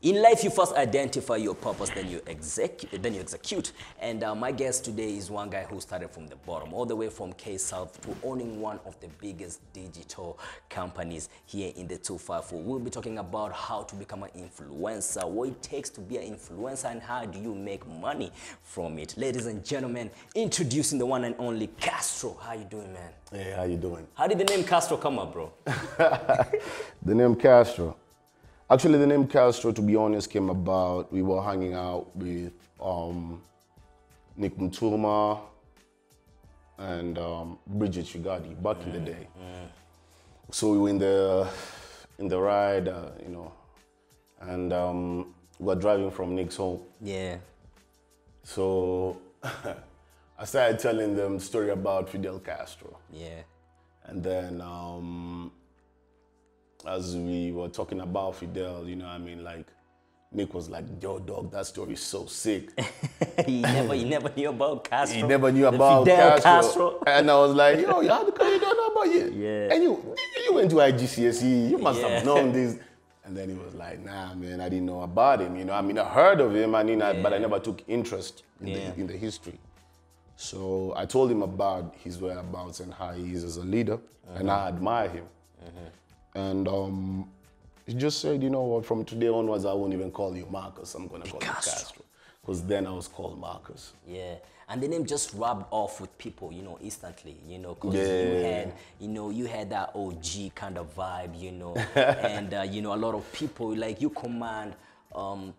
In life, you first identify your purpose, then you execute. And my guest today is one guy who started from the bottom, all the way from K-South to owning one of the biggest digital companies here in the 254. We'll be talking about how to become an influencer, what it takes to be an influencer, and how do you make money from it. Ladies and gentlemen, introducing the one and only Castro. How you doing, man? Hey, how you doing? How did the name Castro come up, bro? The name Castro. Actually, the name Castro, to be honest, came about. We were hanging out with Nick Mutuma and Bridget Shigadi back in the day. So we were in the ride, you know, and we were driving from Nick's home. Yeah. So I started telling them the story about Fidel Castro. Yeah. And then as we were talking about Fidel, you know what I mean, like, Nick was like, yo, dog, that story is so sick. he never knew about Castro. He never knew about Fidel Castro. And I was like, yo, how come you don't know about it? Yeah. And you went to IGCSE, you must have known this. And then he was like, nah, man, I didn't know about him. You know, I mean, I heard of him, but I never took interest in the history. So I told him about his whereabouts and how he is as a leader, and I admire him. And he just said, you know what, from today onwards, I won't even call you Marcus. I'm going to call you Castro. Because then I was called Marcus. Yeah. And the name just rubbed off with people, you know, instantly, you know, because you had that OG kind of vibe, you know, and, you know, a lot of people, like, you command,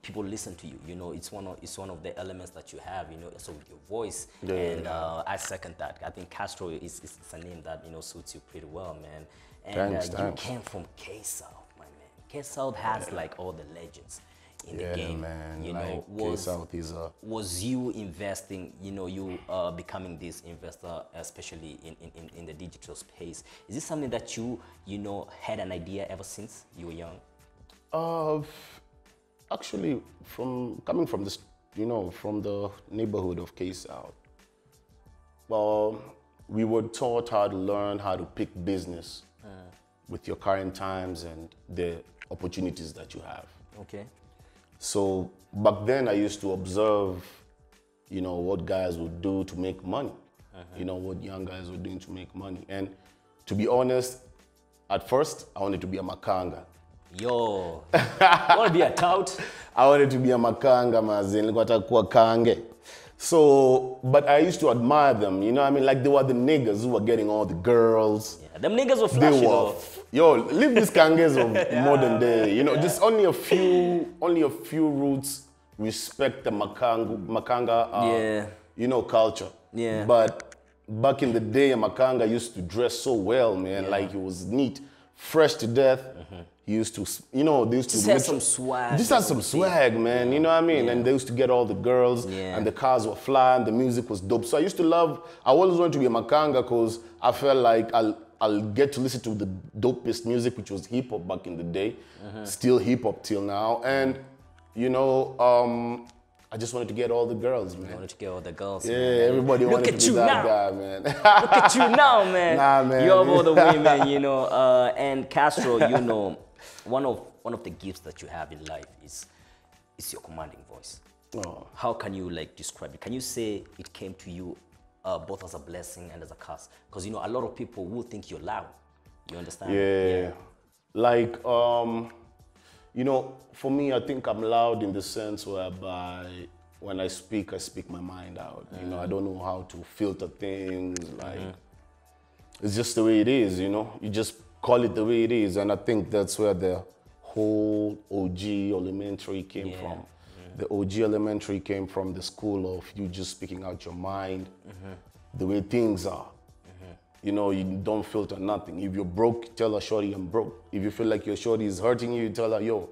people listen to you, you know, it's one of the elements that you have, you know, so with your voice, I second that. I think Castro is a name that, you know, suits you pretty well, man. And thanks. You came from K-South, my man. K-South has like all the legends in the game. Man. You like, know, K-South is was you investing, you know, you becoming this investor, especially in the digital space? Is this something that you know, had an idea ever since you were young? Actually, coming from this, you know, from the neighborhood of K-South, well, we were taught how to learn how to pick business with your current times and the opportunities that you have. Okay. So back then I used to observe, you know, what guys would do to make money. You know, what young guys were doing to make money. And to be honest, at first I wanted to be a makanga. Yo, I want to be a tout. I wanted to be a makanga, mazin, nilikuwa kange. So, but I used to admire them, you know what I mean? Like, they were the niggas who were getting all the girls. Yeah, them niggas were flashy though. Yo, leave these kanges of modern day, you know, just only a few roots respect the makanga, you know, culture. Yeah. But back in the day, a makanga used to dress so well, man, like he was neat, fresh to death. He used to, you know, they used to... Just had some swag. Just had some swag, man, you know what I mean? And they used to get all the girls, and the cars were flying, the music was dope. So I always wanted to be a makanga because I felt like I'll get to listen to the dopest music, which was hip hop back in the day, still hip hop till now. And, you know, I just wanted to get all the girls, man. You wanted to get all the girls, yeah, man. Everybody wanted to be that guy, man. Look at you now, man. Nah, man. You have all the women, you know. And Castro, you know, one of the gifts that you have in life is your commanding voice. Oh. How can you, like, describe it? Can you say it came to you both as a blessing and as a curse? Because, you know, a lot of people will think you're loud. You understand? Yeah. Like, you know, for me, I think I'm loud in the sense whereby when I speak my mind out. You know, I don't know how to filter things. Like, it's just the way it is, you know? You just call it the way it is. And I think that's where the whole OG elementary came from. The OG elementary came from the school of you just speaking out your mind, the way things are. You know, you don't filter nothing. If you're broke, tell a shorty I'm broke. If you feel like your shorty is hurting you, tell her, yo,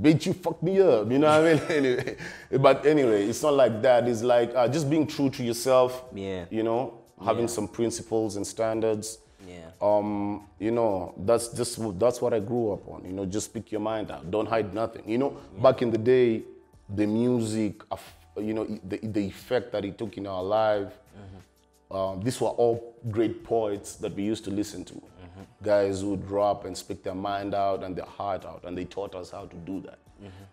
bitch, you fucked me up. You know what I mean? But anyway, it's not like that. It's like just being true to yourself. Yeah. You know, having some principles and standards. You know, that's what I grew up on. You know, just speak your mind out. Don't hide nothing. You know, back in the day, the music, you know, the effect that it took in our life. These were all great poets that we used to listen to. Guys who would rap and speak their mind out and their heart out, and they taught us how to do that.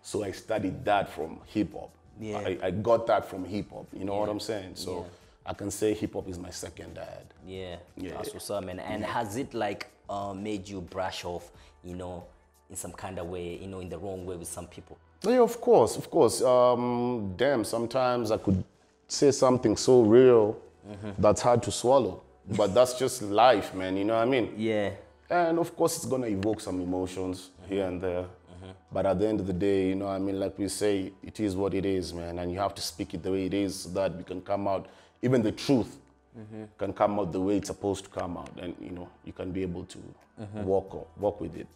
So I studied that from hip hop. I got that from hip hop. You know what I'm saying? So I can say hip hop is my second dad. That's what's up, man. And has it like made you brush off, you know, in some kind of way, you know, in the wrong way with some people? Yeah, of course, of course. Damn, sometimes I could say something so real that's hard to swallow. But that's just life, man, you know what I mean? And of course, it's gonna evoke some emotions here and there. But at the end of the day, you know what I mean, like we say, it is what it is, man. And you have to speak it the way it is so that we can come out, even the truth can come out the way it's supposed to come out. And, you know, you can be able to walk with it.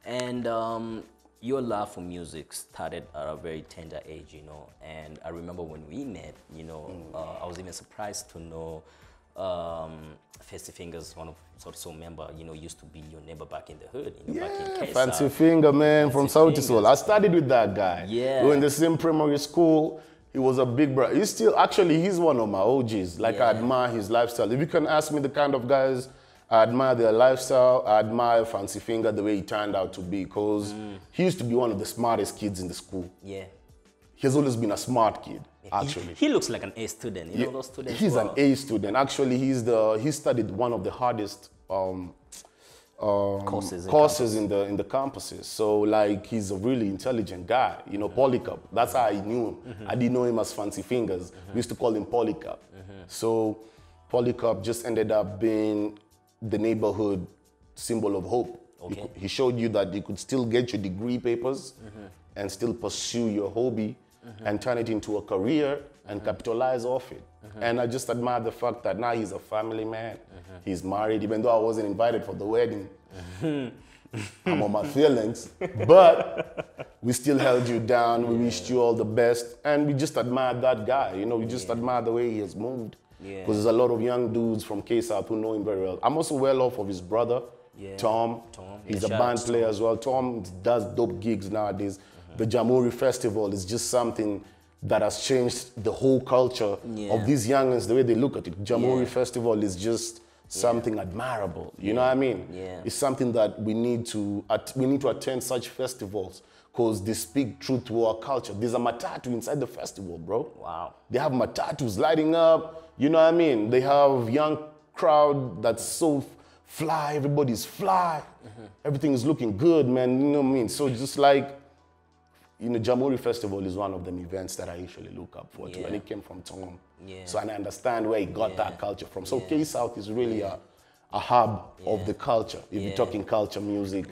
And your love for music started at a very tender age, you know. And I remember when we met, you know, I was even surprised to know Fancy Fingers, one of South member, you know, used to be your neighbor back in the hood, you know, back in Castro. Fancy Finger, man, from South Soul. I studied with that guy. We were in the same primary school. He was a big brother. He's still, actually, he's one of my OGs. Like, I admire his lifestyle. If you can ask me the kind of guys I admire their lifestyle, I admire Fancy Finger the way he turned out to be, because he used to be one of the smartest kids in the school. He's always been a smart kid, actually. He looks like an A student, you know those students? He's an A student. Actually, he studied one of the hardest courses in the campuses. So, like, he's a really intelligent guy. You know, Polycarp. That's how I knew him. I didn't know him as Fancy Fingers. We used to call him Polycarp. So, Polycarp just ended up being the neighborhood symbol of hope. He showed you that you could still get your degree papers and still pursue your hobby and turn it into a career and capitalize off it. And I just admire the fact that now he's a family man. He's married, even though I wasn't invited for the wedding. I'm on my feelings, but we still held you down. We wished you all the best, and we just admired that guy. You know, we just admire the way he has moved. Because there's a lot of young dudes from K-South who know him very well. I'm also well off of his brother, Tom. He's a band player as well. Tom does dope gigs nowadays. The Jamhuri Festival is just something that has changed the whole culture of these youngins, the way they look at it. Jamhuri Festival is just something admirable. You know what I mean? It's something that we need to attend such festivals, because they speak truth to our culture. There's a matatu inside the festival, bro. They have matatus lighting up. You know what I mean? They have young crowd that's so fly. Everybody's fly. Everything is looking good, man. You know what I mean? So just like, you know, Jamhuri Festival is one of them events that I usually look up for too. And it came from Tom. So I understand where he got that culture from. So K-South is really a hub of the culture. If you're talking culture, music,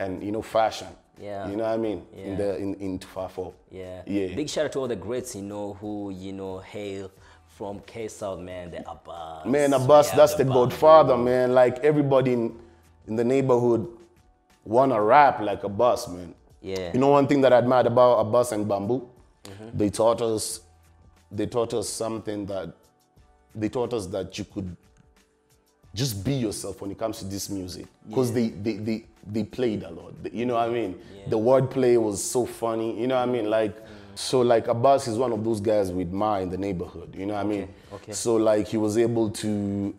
and, you know, fashion. You know what I mean? In Tufafo. Big shout out to all the greats, you know, who, you know, hail from K-South, man, the Abbas. Man, Abbas, that's the godfather, man. Like, everybody in the neighborhood wanna rap like Abbas, man. You know one thing that I admired about Abbas and Bamboo? They taught us something that, they taught us that you could just be yourself when it comes to this music. Because they played a lot, you know what I mean? The wordplay was so funny, you know what I mean? Like, so like Abbas is one of those guys we admire in the neighborhood, you know what I mean? So like he was able to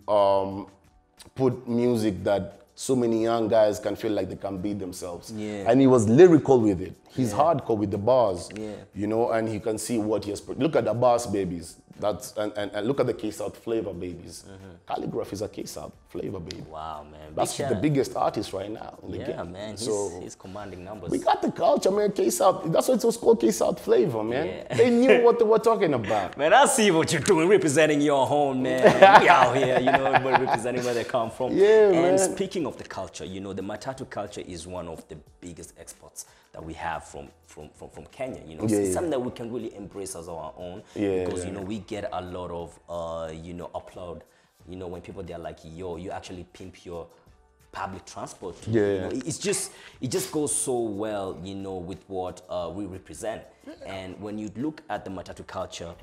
put music that so many young guys can feel like they can be themselves. And he was lyrical with it. He's hardcore with the bars, you know, and you can see what he has put. Look at the Abbas babies. That's and look at the K-South flavor babies. Calligraph is a K-South flavor baby. Wow, man. That's the biggest artist right now in the game. Yeah, man. He's commanding numbers. We got the culture, man. K-South. That's why it was called K-South flavor, man. They knew what they were talking about. Man, I see what you're doing, representing your home, man. We out here, you know, but representing where they come from. And speaking of the culture, you know, the Matatu culture is one of the biggest exports that we have from Kenya, you know. It's something that we can really embrace as our own, because, you know, we get a lot of, you know, applaud, you know, when people, they're like, yo, you actually pimp your public transport. You know? It just goes so well, you know, with what we represent. And when you look at the Matatu culture,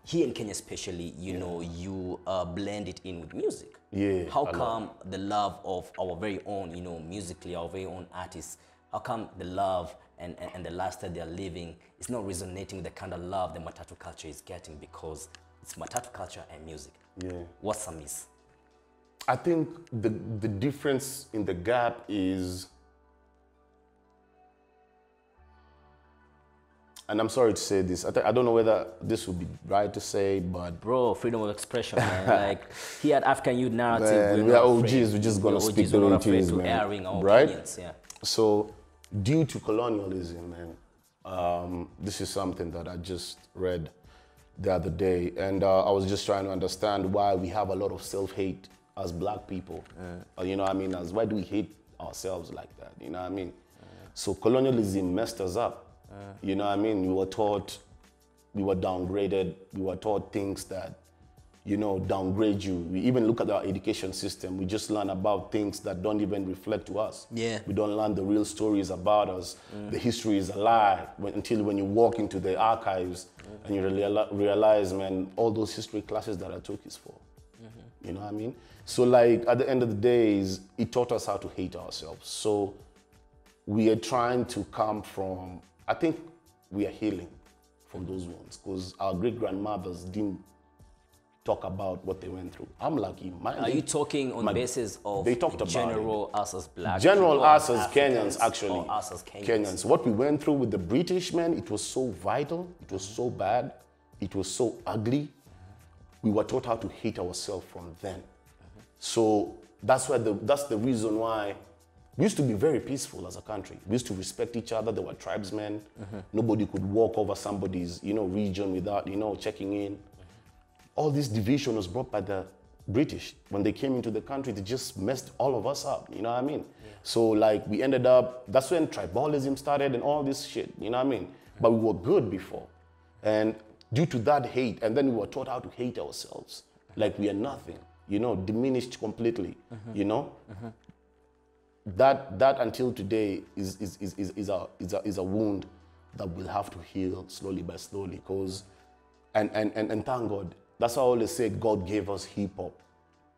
here in Kenya especially, you know, you blend it in with music. Yeah. How come the love of our very own, you know, musically, our very own artists, how come the love and the lifestyle they're living is not resonating with the kind of love the Matatu culture is getting, because it's Matatu culture and music? Yeah. What's amiss? I think the difference in the gap is, and I'm sorry to say this, I don't know whether this would be right to say, but... Bro, freedom of expression, man. Like, here at African Youth Narrative, we are OGs, we're just gonna speak the way it is, man. Airing our right? opinions, yeah. So, due to colonialism, man, this is something that I just read the other day, and I was just trying to understand why we have a lot of self-hate as black people. You know what I mean? Why do we hate ourselves like that? You know what I mean? So colonialism messed us up. You know what I mean? We were taught, we were downgraded, we were taught things that, you know, downgrade you. We even look at our education system, we just learn about things that don't even reflect to us. Yeah. We don't learn the real stories about us. The history is a lie until when you walk into the archives and you realize, man, all those history classes that I took is for. You know what I mean? So like at the end of the day, it taught us how to hate ourselves. So we are trying to come from, I think we are healing from those wounds, because our great-grandmothers didn't talk about what they went through. I'm lucky. Are you talking on the basis of they talked about general us as black general people, us as Africans, Kenyans, actually. or us as Kenyans? What we went through with the British, man, it was so vital, it was so bad, it was so ugly. We were taught how to hate ourselves from then. So that's the reason why we used to be very peaceful as a country. We used to respect each other. There were tribesmen. Nobody could walk over somebody's, you know, region without, you know, checking in. All this division was brought by the British. When they came into the country, they just messed all of us up, you know what I mean? So like we ended up, that's when tribalism started and all this shit, you know what I mean? But we were good before. And due to that hate, and then we were taught how to hate ourselves. Like we are nothing, you know, diminished completely, you know? That until today is a wound that we'll have to heal slowly by slowly, because, and thank God, that's why I always say God gave us hip hop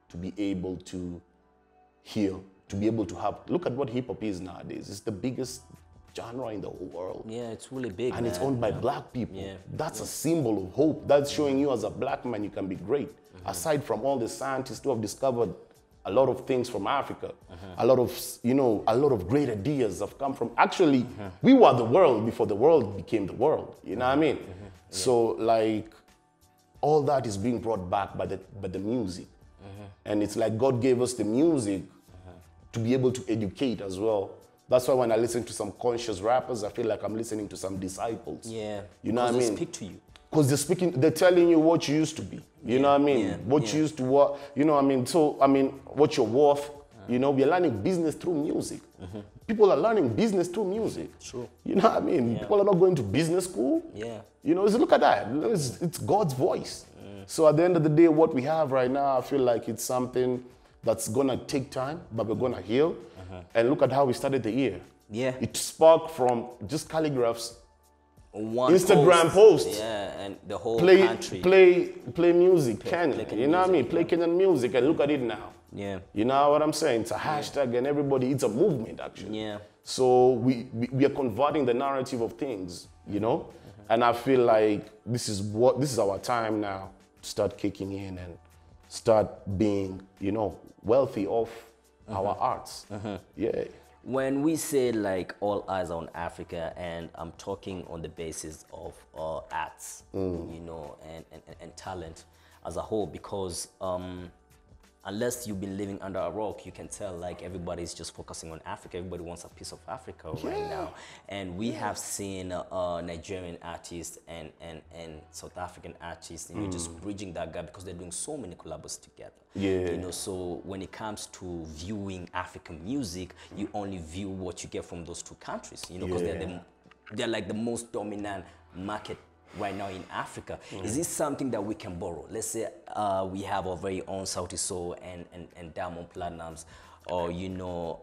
to be able to heal, to be able to have, look at what hip hop is nowadays. It's the biggest genre in the whole world. Yeah, it's really big, and it's owned by black people. Yeah. That's a symbol of hope. That's showing you as a black man you can be great. Aside from all the scientists who have discovered a lot of things from Africa, a lot of, you know, a lot of great ideas have come from, actually, we were the world before the world became the world, you know what I mean? So like, all that is being brought back by the music. And it's like God gave us the music to be able to educate as well. That's why when I listen to some conscious rappers, I feel like I'm listening to some disciples. Yeah, you know what I mean? They speak to you. Because they're telling you what you used to be. You know what I mean? What you used to what, you know what I mean? So, I mean, what you're worth, you know, we're learning business through music. People are learning business through music. True. You know what I mean? People are not going to business school. Yeah. You know, look at that. It's God's voice. So at the end of the day, what we have right now, I feel like it's something that's gonna take time, but we're gonna heal. And look at how we started the year. Yeah. It sparked from just calligraphs, One Instagram post. Yeah, and the whole Play country. Play music, Kenyan. You know what I mean? Play Kenyan music, and look at it now. Yeah. You know what I'm saying? It's a hashtag, and everybody, it's a movement actually. Yeah. So we are converting the narrative of things, you know? And I feel like this is our time now to start kicking in and start being, you know, wealthy off our arts. Yeah. When we say like all eyes on Africa, and I'm talking on the basis of arts, you know, and talent as a whole, because unless you've been living under a rock, you can tell like everybody's just focusing on Africa. Everybody wants a piece of Africa right now. And we have seen Nigerian artists and South African artists, you know, just bridging that gap because they're doing so many collabs together. Yeah. You know, so when it comes to viewing African music, you only view what you get from those two countries, you know, because they're like the most dominant market right now in Africa. Is this something that we can borrow? Let's say we have our very own Sauti Sol and Diamond Platnumz, or you know,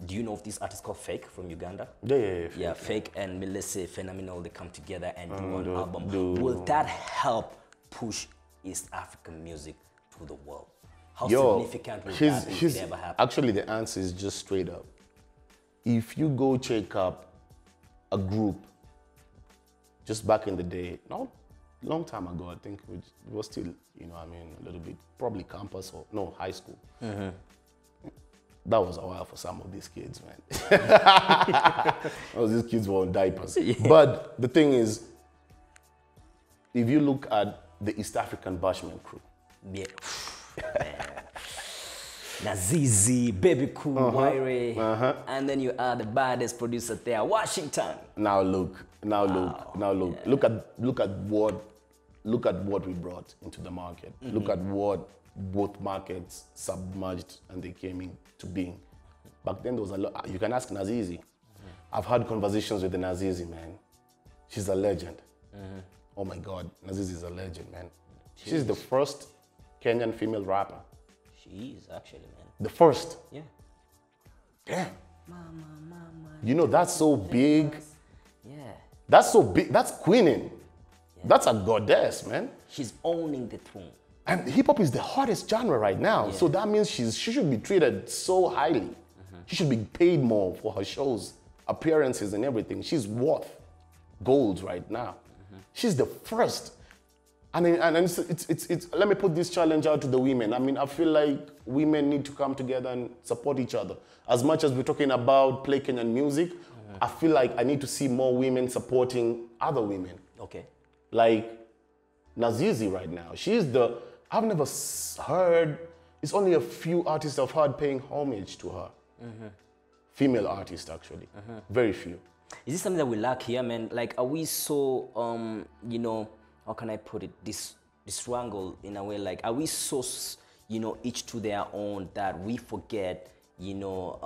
do you know of this artist called Fake from Uganda? Yeah, Fake and let's say Phenomenal, they come together and do an album. Will that help push East African music to the world? How Yo, significant will that be if it ever happen? actually, the answer is just straight up. If you go check up a group, just back in the day, not long time ago, I think it was still, you know, I mean, a little bit, probably campus or no, high school. That was a while for some of these kids, man. These kids were on diapers. Yeah. But the thing is, if you look at the East African Bashment crew, Yeah. Nazizi, Baby Cool, Waire, and then you are the baddest producer there, Washington. now look, look at what we brought into the market. Look at what both markets submerged and they came into being. Back then there was a lot. You can ask Nazizi. I've had conversations with the Nazizi, man. She's a legend. Oh my God, Nazizi is a legend, man. She's the first Kenyan female rapper. She is actually, man. The first. Yeah. Damn. Mama. You know, that's so big. Yeah. That's so big. That's queening. That's a goddess, man. She's owning the throne. And hip hop is the hottest genre right now. So that means she should be treated so highly. She should be paid more for her shows, appearances and everything. She's worth gold right now. She's the first. And it's let me put this challenge out to the women. I mean, I feel like women need to come together and support each other. As much as we're talking about play Kenyan music, I feel like I need to see more women supporting other women. Okay. Like Nazizi right now. I've never heard, it's only a few artists I've heard paying homage to her. Female artists, actually. Very few. Is this something that we lack here, man? Like, are we so, you know, how can I put it, this wrangle in a way, like, are we so, you know, each to their own that we forget, you know,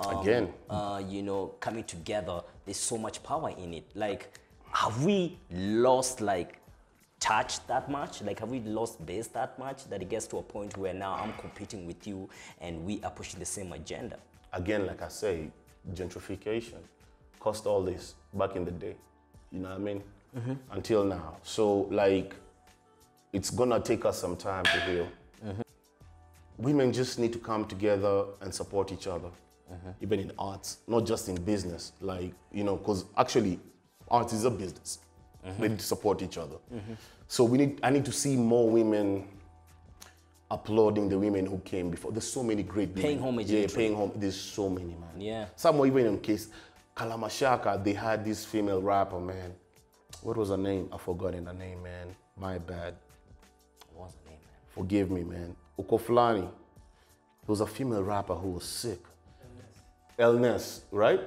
you know, coming together, there's so much power in it. Like, have we lost, like, touch that much? Like, have we lost base that much that it gets to a point where now I'm competing with you and we are pushing the same agenda? Again, like I say, gentrification caused all this back in the day. You know what I mean? Until now. So, like, it's gonna take us some time to heal. Women just need to come together and support each other, even in arts, not just in business. Like, you know, because actually, art is a business. They need to support each other. So I need to see more women applauding the women who came before. There's so many great women. Paying homage. Yeah, paying homage. There's so many, man. Yeah. Some were even in case, Kalamashaka, they had this female rapper, man. What was her name? I've forgotten her name, man. My bad. What was her name, man? Forgive me, man. Ukoflani. There was a female rapper who was sick. Elness, right?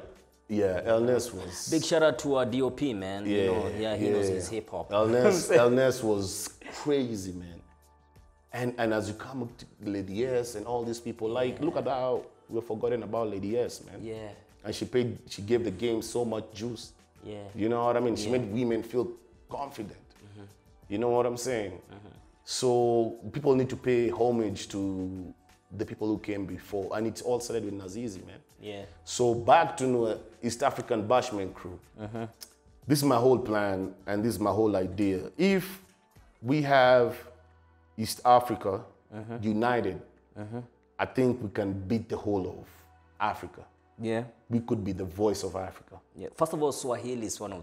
Yeah, Elness was... Big shout out to our DOP, man. Yeah, you know, he knows his hip hop. Elness was crazy, man. And as you come up to Lady S and all these people, like, look at how we're forgotten about Lady S, man. Yeah. And she gave the game so much juice. Yeah. You know what I mean? She made women feel confident. You know what I'm saying? So people need to pay homage to the people who came before. And it's all started with Nazizi, man. Yeah. So back to East African Bashment crew. This is my whole plan and this is my whole idea. If we have East Africa united, I think we can beat the whole of Africa. Yeah. We could be the voice of Africa. Yeah. First of all, Swahili is one of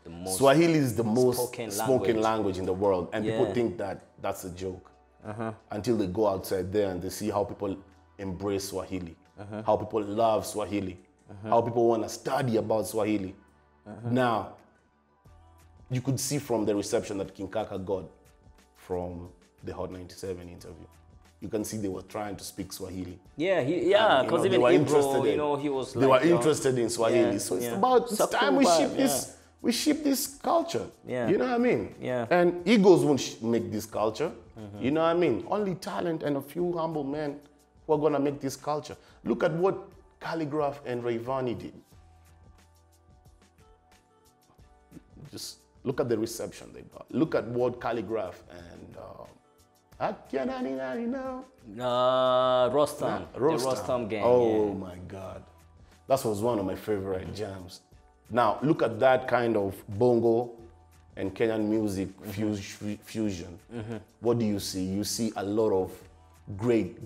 the most Swahili is the most spoken language in the world, and people think that that's a joke until they go outside there and they see how people embrace Swahili, how people love Swahili, how people want to study about Swahili. Now, you could see from the reception that King Kaka got from the Hot 97 interview. You can see they were trying to speak Swahili. Yeah, because even Ibro, he was like... They were interested in Swahili. Yeah, so it's time we ship this culture. Yeah. You know what I mean? Yeah. And egos won't make this culture. You know what I mean? Only talent and a few humble men who are going to make this culture. Look at what Calligraph and Rayvani did. Just look at the reception they got. Look at what Calligraph and... Rostam. The Rostam gang. Oh my God. That was one of my favorite jams. Now, look at that kind of bongo and Kenyan music fusion, what do you see? You see a lot of great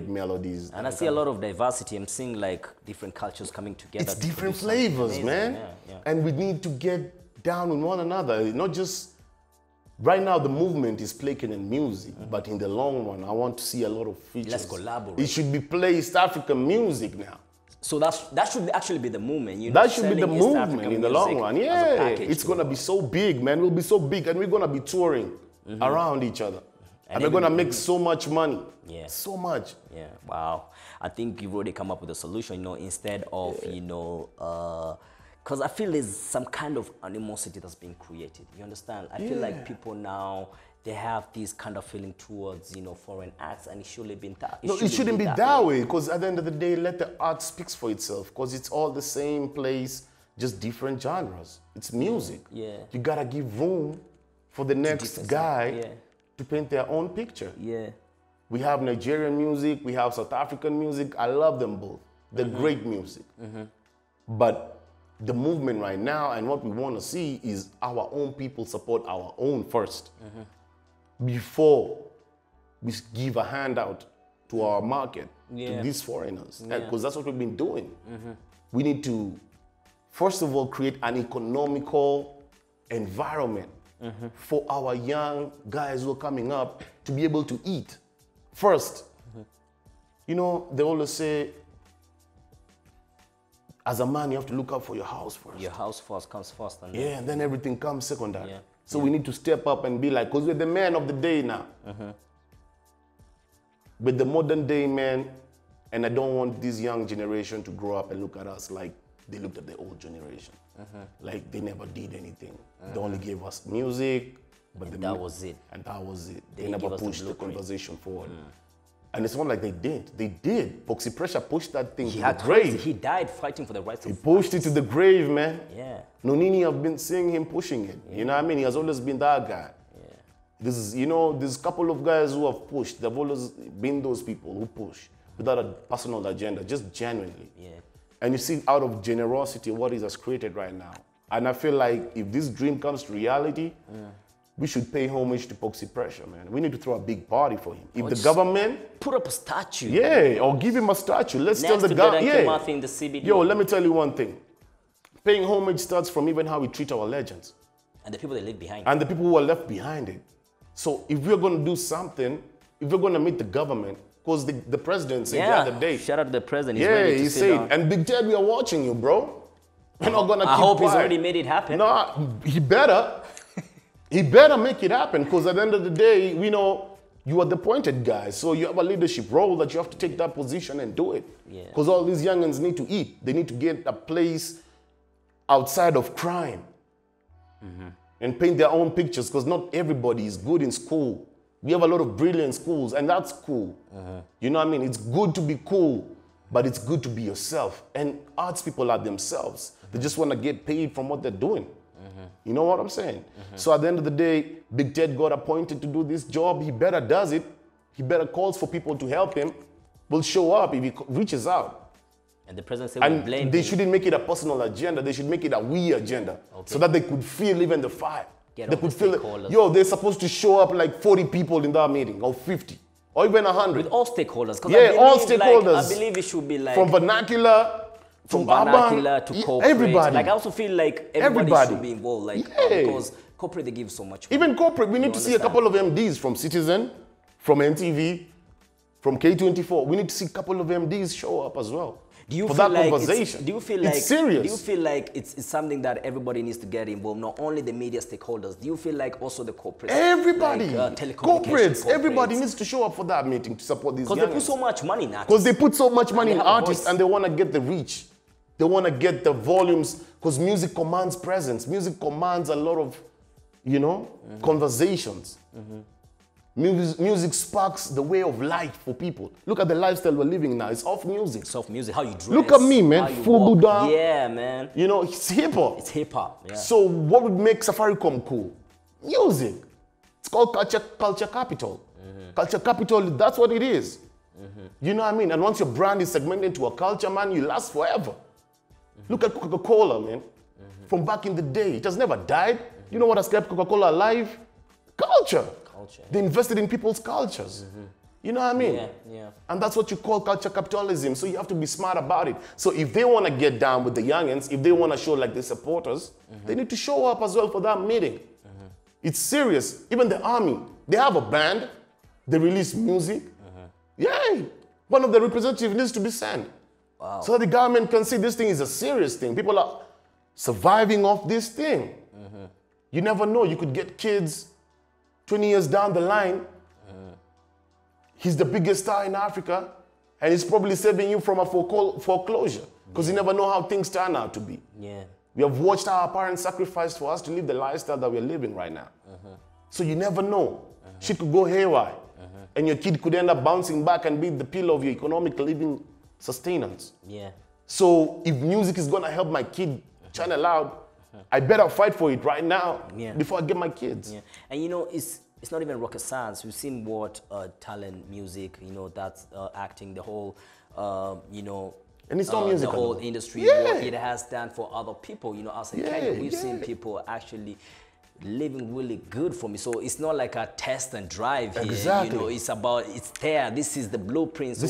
melodies. And I see a lot of diversity. I'm seeing like different cultures coming together. It's different flavors, man. Yeah. And we need to get down with one another. Not just, right now the movement is playing in music, but in the long run, I want to see a lot of features. Let's collaborate. It should be play East African music now. So that should actually be the movement. You know, that should be the movement in the long run. Yeah, it's going to be so big, man. We'll be so big, and we're going to be touring around each other. And we're going to make so much money. Yeah. So much. Yeah, wow. I think you've already come up with a solution, you know, instead of, you know, because I feel there's some kind of animosity that's being created. You understand? I feel like people now, they have this kind of feeling towards, you know, foreign acts, and it shouldn't be that. No, it shouldn't be that way, because at the end of the day, let the art speak for itself, because it's all the same place, just different genres. It's music. Yeah. You gotta give room for the next guy to paint their own picture. Yeah. We have Nigerian music, we have South African music. I love them both. They're great music. But the movement right now and what we want to see is our own people support our own first before we give a handout to our market, to these foreigners. Because that's what we've been doing. We need to, first of all, create an economical environment for our young guys who are coming up to be able to eat first. You know, they always say, as a man, you have to look out for your house first. Your house first comes first. And and then everything comes secondary. So we need to step up and be like, because we're the man of the day now. With the modern day man, and I don't want this young generation to grow up and look at us like they looked at the old generation. Like they never did anything. They only gave us music, but that was it. And that was it. They never pushed the conversation forward. And it's not like they didn't. They did. Poxy Pressure pushed that thing to the grave. He died fighting for the rights of He pushed it to the grave, man. Yeah. Nonini, I've been seeing him pushing it. You know what I mean? He has always been that guy. This is, you know, there's a couple of guys who have pushed. They've always been those people who push without a personal agenda, just genuinely. And you see, out of generosity, what he has created right now. And I feel like if this dream comes to reality, we should pay homage to Poxy Pressure, man. We need to throw a big party for him. If the government... Put up a statue. Yeah, or give him a statue. Let's tell the guy... In the CBD. Yo, let me tell you one thing. Paying homage starts from even how we treat our legends. And the people that live behind it. And the people who are left behind it. So if we're going to do something, if we're going to meet the government, because the president said the other day... Shout out to the president. He's ready to he said, and Big Ted, we are watching you, bro. We're not going to keep I hope quiet. he's already made it happen. No, he better. He better make it happen, because at the end of the day, we know you are the appointed guy. So you have a leadership role that you have to take that position and do it. Because all these youngins need to eat. They need to get a place outside of crime and paint their own pictures, because not everybody is good in school. We have a lot of brilliant schools, and that's cool. You know what I mean? It's good to be cool, but it's good to be yourself. And arts people are themselves. They just want to get paid from what they're doing. You know what I'm saying? So at the end of the day, Big Ted got appointed to do this job. He better does it. He better calls for people to help him. Will show up if he reaches out. And the president said we blame they shouldn't make it a personal agenda. They should make it a we agenda. So that they could feel even the fire. They could feel it. Yo, they're supposed to show up like 40 people in that meeting, or 50, or even 100. With all stakeholders. Yeah, all stakeholders. Like, I believe it should be like... From vernacular... From vernacular to corporate. Everybody. Like I also feel like everybody should be involved. Like because corporate, they give so much money. Even corporate, we need to see a couple of MDs from Citizen, from NTV, from K24. We need to see a couple of MDs show up as well. Do you for feel that like conversation. Do you feel like it's serious? Do you feel like it's something that everybody needs to get involved? Not only the media stakeholders. Do you feel like also the corporates? Everybody, like, corporates, everybody needs to show up for that meeting to support these. Because they put so much money in artists. Because they put so much money in artists, and they want to get the reach. They want to get the volumes, because music commands presence. Music commands a lot of, you know, conversations. Music sparks the way of life for people. Look at the lifestyle we're living now. It's off music. It's off music. How you dress. Look at me, man. Full Buddha. Yeah, man. You know, it's hip hop. It's hip hop. Yeah. So what would make Safaricom cool? Music. It's called culture capital. Culture capital. That's what it is. You know what I mean? And once your brand is segmented to a culture, man, you last forever. Look at Coca-Cola, man. From back in the day, it has never died. You know what has kept Coca-Cola alive? Culture. Culture. They invested in people's cultures. You know what I mean? Yeah, yeah. And that's what you call culture capitalism. So you have to be smart about it. So if they want to get down with the youngins, if they want to show like the supporters, they need to show up as well for that meeting. It's serious. Even the army, they have a band. They release music. Yay! One of the representatives needs to be sent. Wow. So the government can see this thing is a serious thing. People are surviving off this thing. You never know. You could get kids 20 years down the line. He's the biggest star in Africa, and he's probably saving you from a foreclosure because you never know how things turn out to be. Yeah. We have watched our parents sacrifice for us to live the lifestyle that we're living right now. So you never know. Shit could go haywire, and your kid could end up bouncing back and be the pillar of your economic living sustenance. Yeah. So if music is gonna help my kid channel out, I better fight for it right now before I get my kids. Yeah. And you know, it's not even rocket science. We've seen what talent, music, you know, that's acting, the whole, you know, and it's not music the whole alone. industry, what it has done for other people. You know, as a Kenyan, we've seen people actually living really good for me. So it's not like a test and drive here. Exactly. You know, it's about, it's there. This is the blueprint. So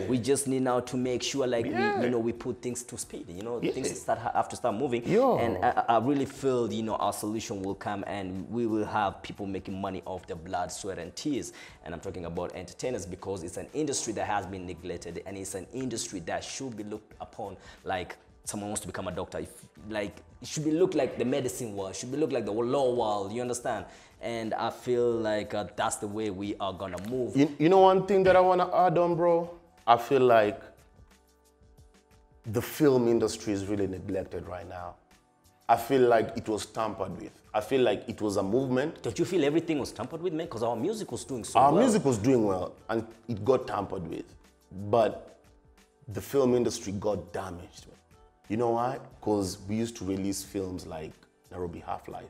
we just need now to make sure, like, we put things to speed. You know, things have to start moving. And I really feel, you know, our solution will come and we will have people making money off their blood, sweat, and tears. And I'm talking about entertainers because it's an industry that has been neglected, and it's an industry that should be looked upon like someone wants to become a doctor. Like, it should be looked like the medicine world, should be looked like the law world, you understand? And I feel like that's the way we are gonna move. You know one thing that I wanna add on, bro? I feel like the film industry is really neglected right now. I feel like it was tampered with. I feel like it was a movement. Don't you feel everything was tampered with, man? Because our music was doing so well. Our music was doing well, and it got tampered with. But the film industry got damaged, man. You know why? Because we used to release films like Nairobi Half-Life.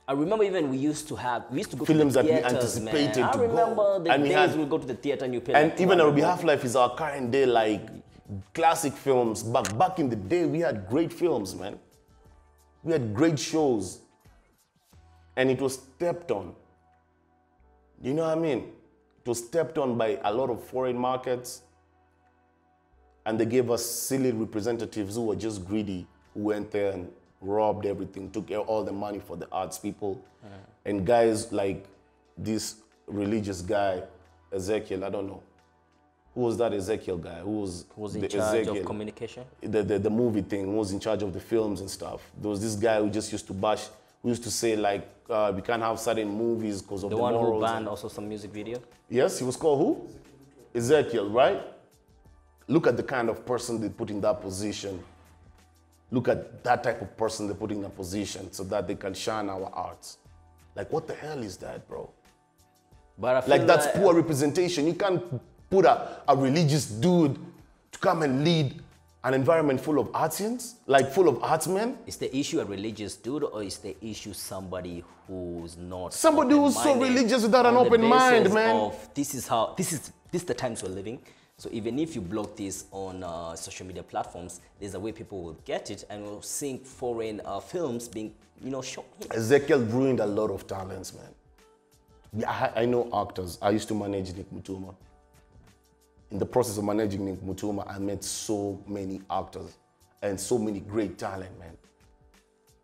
I remember even we used to go films to the theaters, that we anticipated man. to go. I remember the days we go to the theater and you pay. And like even Nairobi Half-Life is our current day, like, classic films. Back in the day, we had great films, man. We had great shows. And it was stepped on. You know what I mean? It was stepped on by a lot of foreign markets. And they gave us silly representatives who were just greedy, who went there and robbed everything, took all the money for the arts people. And guys like this religious guy, Ezekiel, I don't know. Who was that Ezekiel guy? Who was in charge of communication? The movie thing, who was in charge of the films and stuff. There was this guy who just used to bash, who used to say like, we can't have certain movies because of the morals. The one who banned also some music video? Yes, he was called who? Ezekiel, right? Look at the kind of person they put in that position. Look at that type of person they put in a position so that they can shine our arts. Like, what the hell is that, bro? But I feel like, that's poor representation. You can't put a religious dude to come and lead an environment full of artisans, like full of artsmen. Is the issue a religious dude, or is the issue somebody who's not? Somebody who's so religious without an open mind, man. This is the times we're living. So even if you block this on social media platforms, there's a way people will get it and will see foreign films being, shown here. Ezekiel ruined a lot of talents, man. I know actors. I used to manage Nick Mutuma. In the process of managing Nick Mutuma, I met so many actors and so many great talent, man.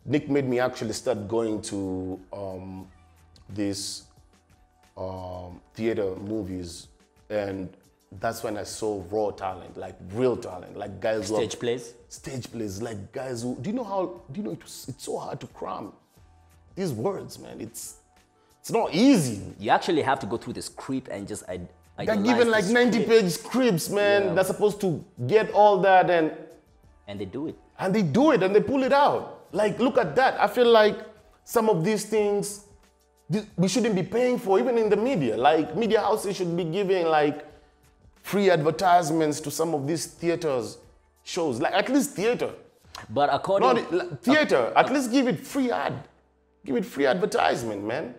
Nick made me actually start going to these theater movies, and that's when I saw raw talent, like real talent, like guys who stage plays, like guys who, it's so hard to cram these words, man. It's not easy. You actually have to go through the script and just they're given like 90-page scripts, man. They're supposed to get all that, and they do it. And they do it, and they pull it out. Like, look at that. I feel like some of these things we shouldn't be paying for, even in the media. Like, media houses should be giving like free advertisements to some of these theaters shows, like at least theater. But according theater, at least give it free ad, give it free advertisement, man.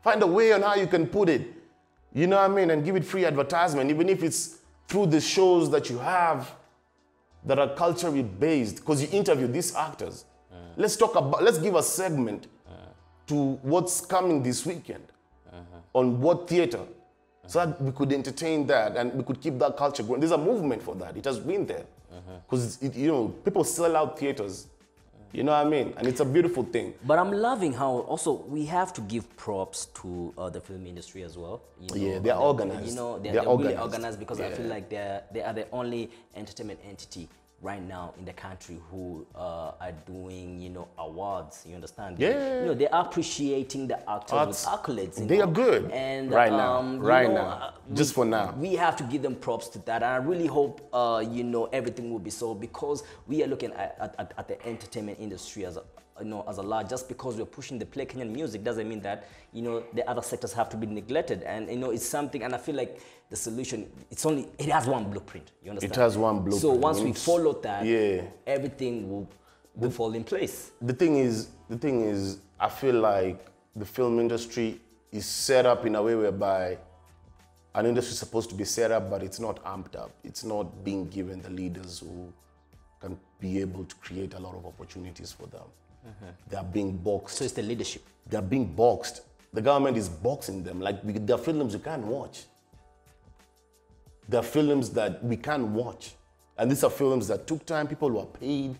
Find a way on how you can put it. You know what I mean? And give it free advertisement, even if it's through the shows that you have that are culturally based, because you interview these actors. Let's give a segment to what's coming this weekend, on what theater, so that we could entertain that and we could keep that culture going. There's a movement for that. It has been there. Because, people sell out theaters. You know what I mean? And it's a beautiful thing. But I'm loving how also we have to give props to the film industry as well. They're organized. They're really organized because I feel like they are the only entertainment entity right now in the country who are doing, awards. You understand? Yeah. They're appreciating the actors with accolades. They are good. And right now. Just for now. We have to give them props to that. And I really hope, everything will be solved, because we are looking at the entertainment industry as a large. Just because we're pushing the play Kenyan music doesn't mean that, the other sectors have to be neglected. And, it's something, and I feel like the solution, it has one blueprint. You understand? It has one blueprint. So once we follow that, everything will fall in place. The thing is, I feel like the film industry is set up in a way whereby an industry is supposed to be set up, but it's not amped up. It's not being given the leaders who can be able to create a lot of opportunities for them. They are being boxed. So it's the leadership. They are being boxed. The government is boxing them. Like, there are films you can't watch. There are films that we can't watch. And these are films that took time, people who are paid,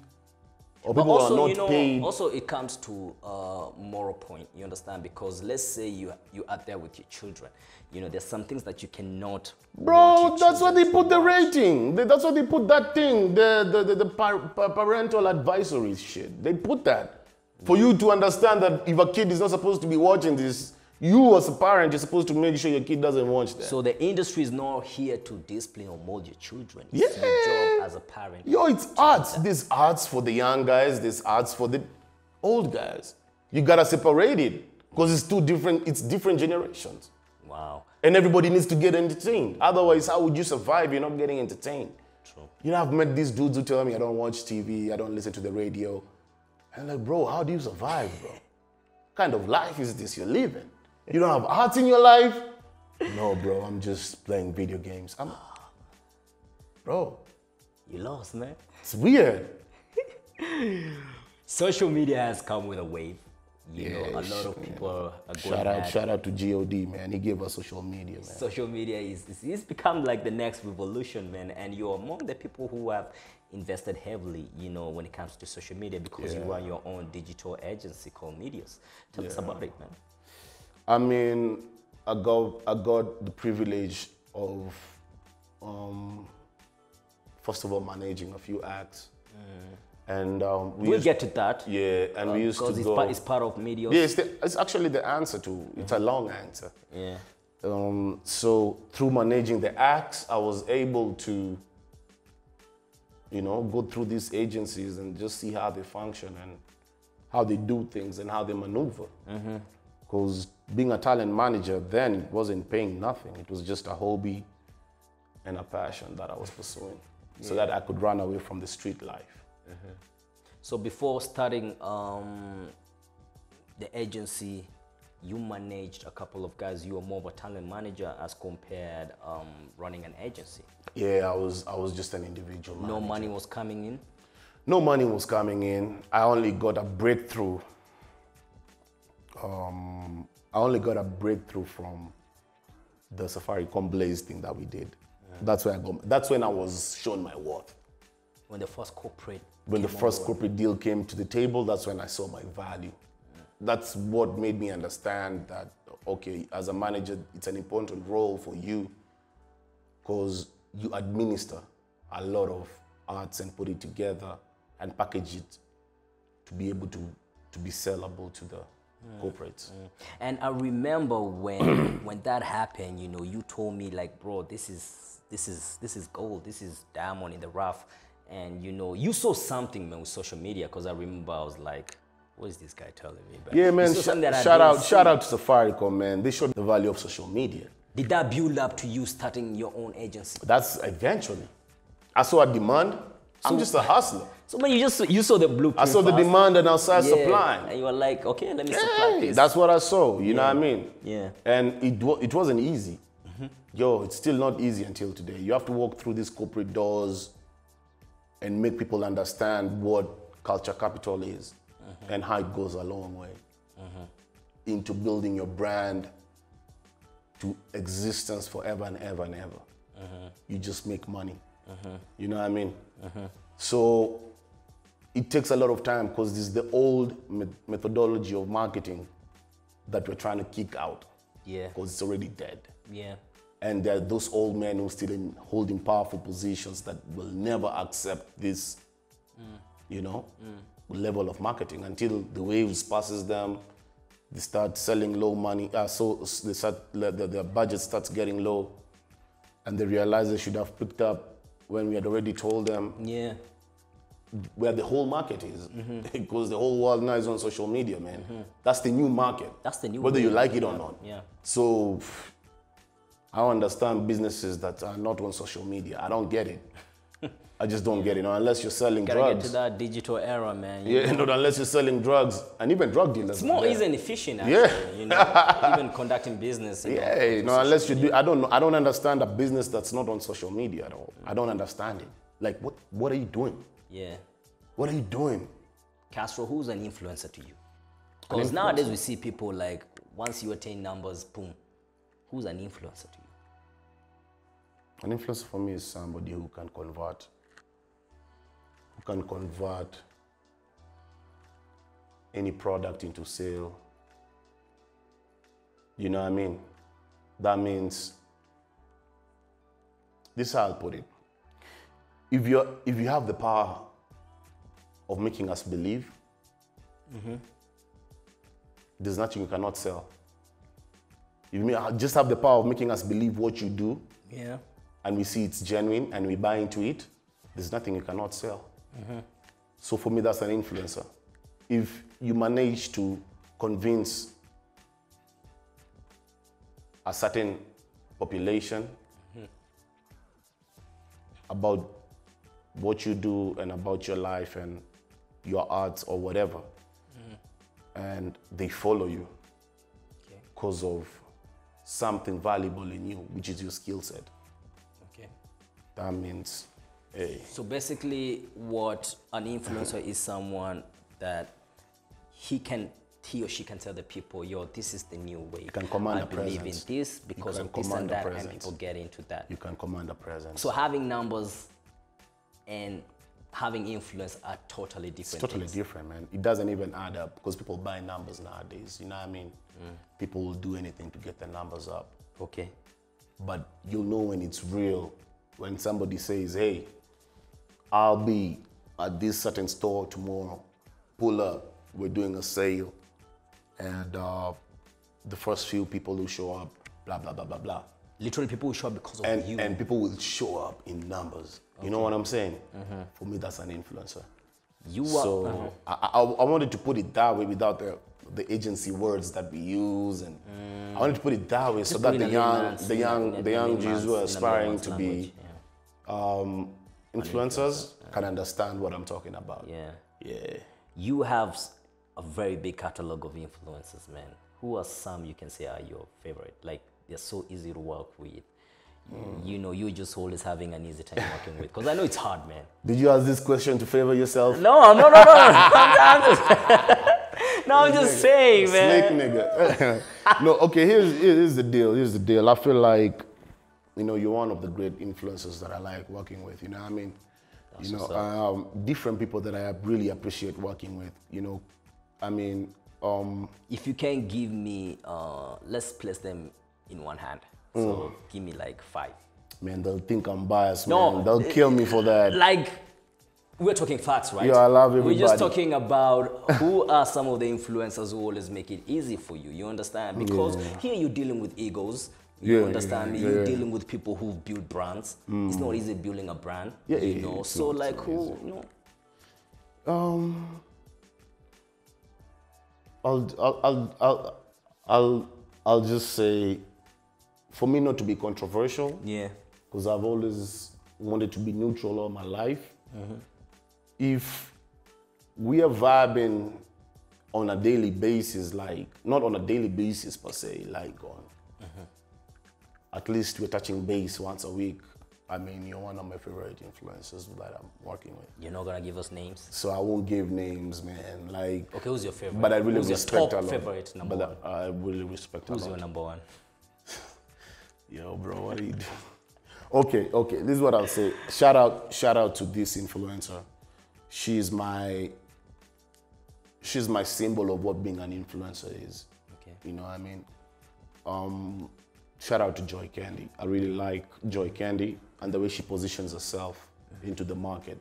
or people who are not paid. Also, it comes to a moral point, you understand? Because let's say you are there with your children. There's some things that you cannot Bro, that's why they put the rating. That's why they put that thing, the parental advisory shit. They put that. For you to understand that if a kid is not supposed to be watching this, you as a parent, you're supposed to make sure your kid doesn't watch that. So the industry is not here to discipline or mold your children. It's your job as a parent. It's arts. There's arts for the young guys. There's arts for the old guys. You gotta separate it because it's different generations. Wow. And everybody needs to get entertained. Otherwise, how would you survive? You're not getting entertained. True. I've met these dudes who tell me I don't watch TV, I don't listen to the radio. And I'm like, bro, how do you survive, bro? What kind of life is this you're living? You don't have arts in your life? No, bro, I'm just playing video games. Bro. You lost, man. It's weird. Social media has come with a wave. A lot of people are going Shout out to God, man. He gave us social media, man. Social media is become like the next revolution, man. And you're among the people who have invested heavily, when it comes to social media, because you run your own digital agency called Medias. Tell us about it, man. I mean, I got the privilege of, first of all, managing a few acts. And we'll get to that. Yeah, and we used to go. Because it's part of media. Yeah, it's actually the answer to. It's a long answer. Yeah. So through managing the acts, I was able to, go through these agencies and just see how they function and how they do things and how they maneuver. Because being a talent manager then, it wasn't paying nothing. It was just a hobby and a passion that I was pursuing, so that I could run away from the street life. So before starting the agency, you managed a couple of guys. You were more of a talent manager as compared running an agency. Yeah, I was just an individual manager. No money was coming in? No money was coming in. I only got a breakthrough. From the Safaricom Blaze thing that we did. That's when I was shown my worth. When the first corporate deal came to the table, that's when I saw my value. That's what made me understand that, okay, as a manager, it's an important role for you because you administer a lot of arts and put it together and package it to be able to be sellable to the corporates. And I remember when that happened, you told me like, bro, this is gold, this is diamond in the rough. And you saw something, man, with social media, because I remember I was like, what is this guy telling me? But yeah, man, shout out to Safaricom, man. They showed the value of social media. Did that build up to you starting your own agency? That's eventually. I saw a demand. I'm just a hustler. So man, you saw the blueprint. I saw the demand and I started supplying. And you were like, okay, let me supply this. That's what I saw, you know what I mean? Yeah. And it wasn't easy. It's still not easy until today. You have to walk through these corporate doors and make people understand what culture capital is and how it goes a long way. into building your brand to existence forever and ever and ever. You just make money. You know what I mean? So it takes a lot of time because this is the old methodology of marketing that we're trying to kick out. Yeah. Because it's already dead. Yeah. And there are those old men who are still holding powerful positions that will never accept this, you know, level of marketing until the waves passes them. They start selling low money, so they start, their budget starts getting low, and they realize they should have picked up when we had already told them where the whole market is. Because the whole world now is on social media, man. That's the new market. That's the new whether you like it or yeah. not. Yeah. So I understand businesses that are not on social media. I don't get it. I just don't get it. No, unless you're selling Gotta drugs. get to that digital era, man. Yeah, not unless you're selling drugs, and even drug dealers. It's more easy and efficient, actually. Yeah. You know, even conducting business. You Yeah, know, no, unless you do. I don't know. I don't understand a business that's not on social media at all. I don't understand it. Like, what are you doing? Yeah. What are you doing? Castro, who's an influencer to you? Because nowadays we see people like, once you attain numbers, boom. Who's an influencer to you? An influencer for me is somebody who can convert any product into sale. You know what I mean? That means, this is how I'll put it. If you have the power of making us believe, there's nothing you cannot sell. If you just have the power of making us believe what you do, and we see it's genuine and we buy into it, there's nothing you cannot sell. So for me, that's an influencer. If you manage to convince a certain population about what you do and about your life and your arts or whatever, and they follow you because of something valuable in you, which is your skill set. That means, hey. So basically, what an influencer is someone that he or she can tell the people, yo, this is the new way. You can command I a believe presence. in this because of this and that, and people get into that. You can command a presence. So having numbers and having influence are totally different. It's totally different, man. It doesn't even add up because people buy numbers nowadays. You know what I mean? People will do anything to get their numbers up. Okay. But you'll know when it's real when somebody says, hey, I'll be at this certain store tomorrow. Pull up, we're doing a sale. And the first few people who show up, blah, blah, blah, blah, blah. Literally people will show up because of you. And people will show up in numbers. You know what I'm saying? For me, that's an influencer. So I wanted to put it that way without the agency words that we use, and I wanted to put it that way so that the young Jews who are aspiring to be influencers can understand what I'm talking about. Yeah. You have a very big catalog of influencers, man. Who are some you can say are your favorite? Like, they're so easy to work with. You know, you're just always having an easy time working with. Because I know it's hard, man. Did you ask this question to favor yourself? No. No, I'm just saying, man. Snake nigga. No, okay, here's the deal. I feel like, you know, you're one of the great influencers that I like working with, you know what I mean? That's you know, different people that I really appreciate working with, you know. I mean, if you can give me, let's place them in one hand. So give me like 5. Man, they'll think I'm biased, man. They'll kill me for that. Like, we're talking facts, right? Yeah, I love everybody. We're just talking about who are some of the influencers who always make it easy for you. You understand? Because here you're dealing with egos. You understand me? You're dealing with people who build brands. It's not easy building a brand. You know. So like who, you know? I'll just say, for me not to be controversial. Because I've always wanted to be neutral all my life. If we are vibing on a daily basis, like, not on a daily basis per se, like on, at least we're touching base once a week, I mean, you're one of my favorite influencers that I'm working with. You're not gonna give us names? So I won't give names, man. Like, okay, who's your favorite? But I really who's respect your top a lot. favorite number one? I really respect Who's a lot. your number one? Yo, bro, what are you doing? Okay. This is what I'll say. Shout out to this influencer. She's my symbol of what being an influencer is. Okay. You know what I mean? Shout out to Joy Candy. I really like Joy Candy and the way she positions herself into the market.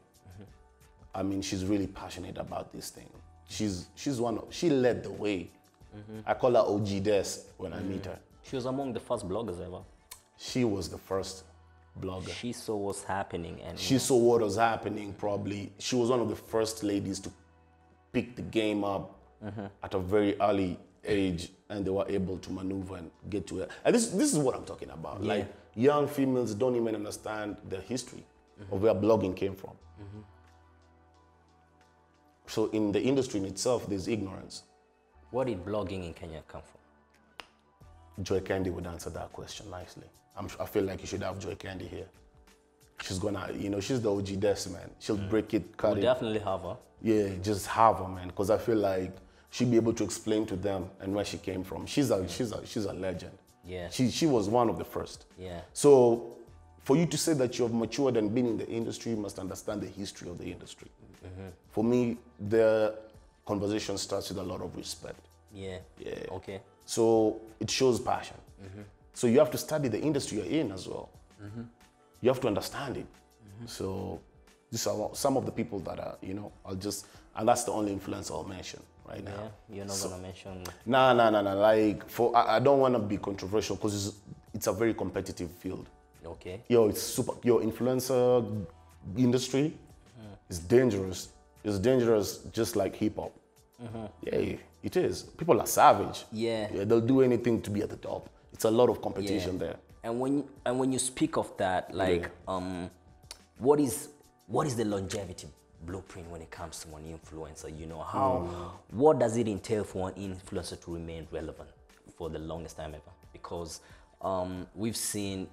I mean, she's really passionate about this thing. She led the way. I call her OG Des when I meet her. She was among the first bloggers ever. She was the first blogger. She saw what's happening and She saw what was happening, probably. She was one of the first ladies to pick the game up at a very early age, and they were able to maneuver and get to it. And this is what I'm talking about. Yeah. Like, young females don't even understand the history of where blogging came from. So in the industry in itself, there's ignorance. Where did blogging in Kenya come from? Joy Candy would answer that question nicely. I feel like you should have Joy Candy here. She's gonna, she's the OG Des, man. She'll break it, cut We'll it. definitely have her. Yeah, just have her, man, because I feel like she'll be able to explain to them and where she came from. She's a legend. Yeah. She was one of the first. Yeah. So for you to say that you've matured and been in the industry, you must understand the history of the industry. For me, the conversation starts with a lot of respect. Yeah. Yeah. Okay. So it shows passion. So you have to study the industry you're in as well. You have to understand it. So these are some of the people that are, and that's the only influence I'll mention right now. Yeah. You're not gonna mention. Nah. Like, I don't want to be controversial because it's a very competitive field. Okay. It's super. Influencer industry is dangerous. It's dangerous just like hip hop. Yeah, it is. People are savage. Yeah. They'll do anything to be at the top. It's a lot of competition there. And when you speak of that, like, what is the longevity blueprint when it comes to an influencer? What does it entail for an influencer to remain relevant for the longest time ever? Because we've seen,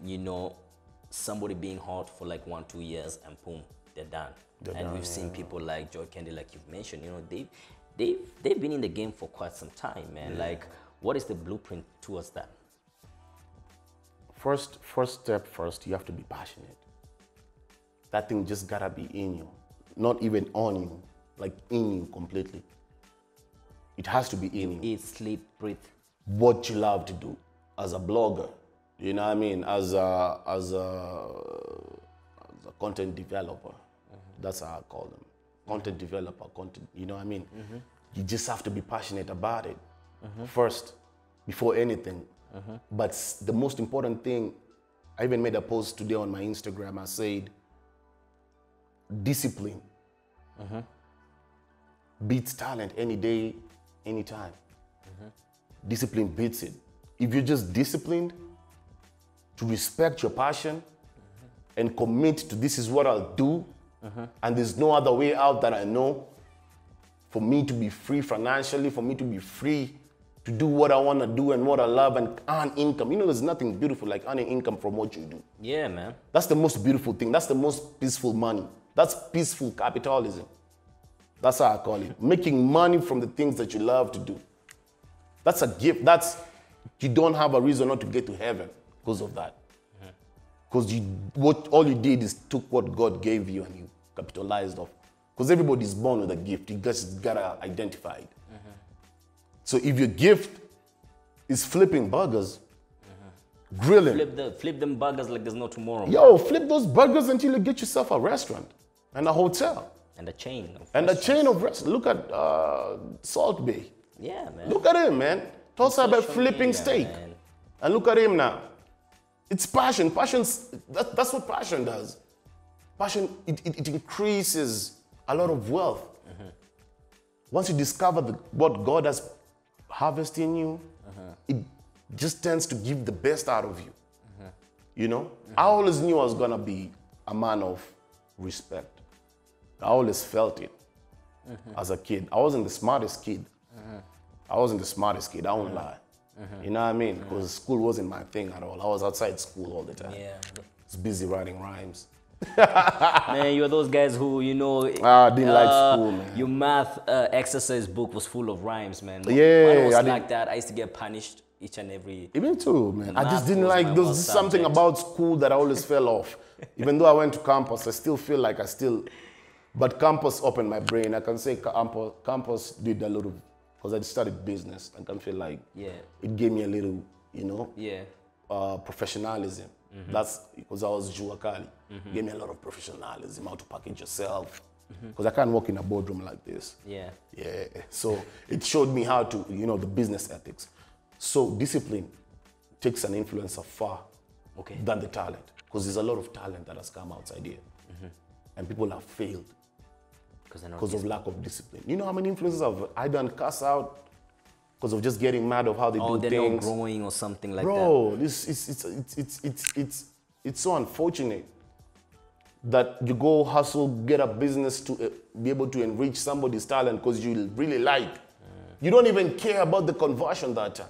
somebody being hot for like 1-2 years and boom, they're done. We've seen people like Joy Candy, like you've mentioned, they've been in the game for quite some time, man. Yeah. Like, what is the blueprint towards that? First step, you have to be passionate. That thing just gotta be in you, not even on you, like in you completely. It has to be in you. Eat, sleep, breathe. What you love to do as a blogger, you know what I mean? As a content developer, that's how I call them. Content developer, you know what I mean? You just have to be passionate about it first, before anything. But the most important thing, I even made a post today on my Instagram. I said, discipline beats talent any day, anytime. Discipline beats it. If you're just disciplined to respect your passion and commit to this is what I'll do, and there's no other way out that I know, for me to be free financially, for me to be free to do what I want to do and what I love and earn income. There's nothing beautiful like earning income from what you do. Yeah, man. That's the most beautiful thing. That's the most peaceful money. That's peaceful capitalism. That's how I call it. Making money from the things that you love to do. That's a gift. You don't have a reason not to get to heaven because of that. Because all you did is took what God gave you and you capitalized off. Because everybody's born with a gift. You just gotta identify it. So if your gift is flipping burgers, grilling. Flip them burgers like there's no tomorrow. Yo, flip those burgers until you get yourself a restaurant and a hotel. And a chain of And a chain of restaurants. Look at Salt Bay. Yeah, man. Look at him, man. Talks about flipping steak. Man. And look at him now. It's passion. That's what passion does. Passion, it increases a lot of wealth. Once you discover what God has harvested in you, it just tends to give the best out of you. I always knew I was gonna be a man of respect. I always felt it as a kid. I wasn't the smartest kid. I won't lie. You know what I mean? Because school wasn't my thing at all. I was outside school all the time. Yeah. was busy writing rhymes. Man, you're those guys who, you know, I didn't like school, man. Your math exercise book was full of rhymes, man. Yeah, Mine was I like that. I used to get punished each and every. Me too, man. I just Math didn't was like, my there was worst just something subject. about school that I always fell off. Even though I went to campus, I still feel like but campus opened my brain. I can say campus did a little, because I studied business. I can feel like it gave me a little, you know, professionalism. That's because I was Juakali. Gave me a lot of professionalism, how to package yourself. Because I can't work in a boardroom like this. Yeah. So it showed me how to, you know, the business ethics. So discipline takes an influencer far than the talent. Because there's a lot of talent that has come outside here. And people have failed because of lack of discipline. You know how many influencers have I done cuss out because of just getting mad of how they do they're things? not growing or something like that. Bro, it's so unfortunate that you go hustle, get a business to be able to enrich somebody's talent because you really like. You don't even care about the conversion that time.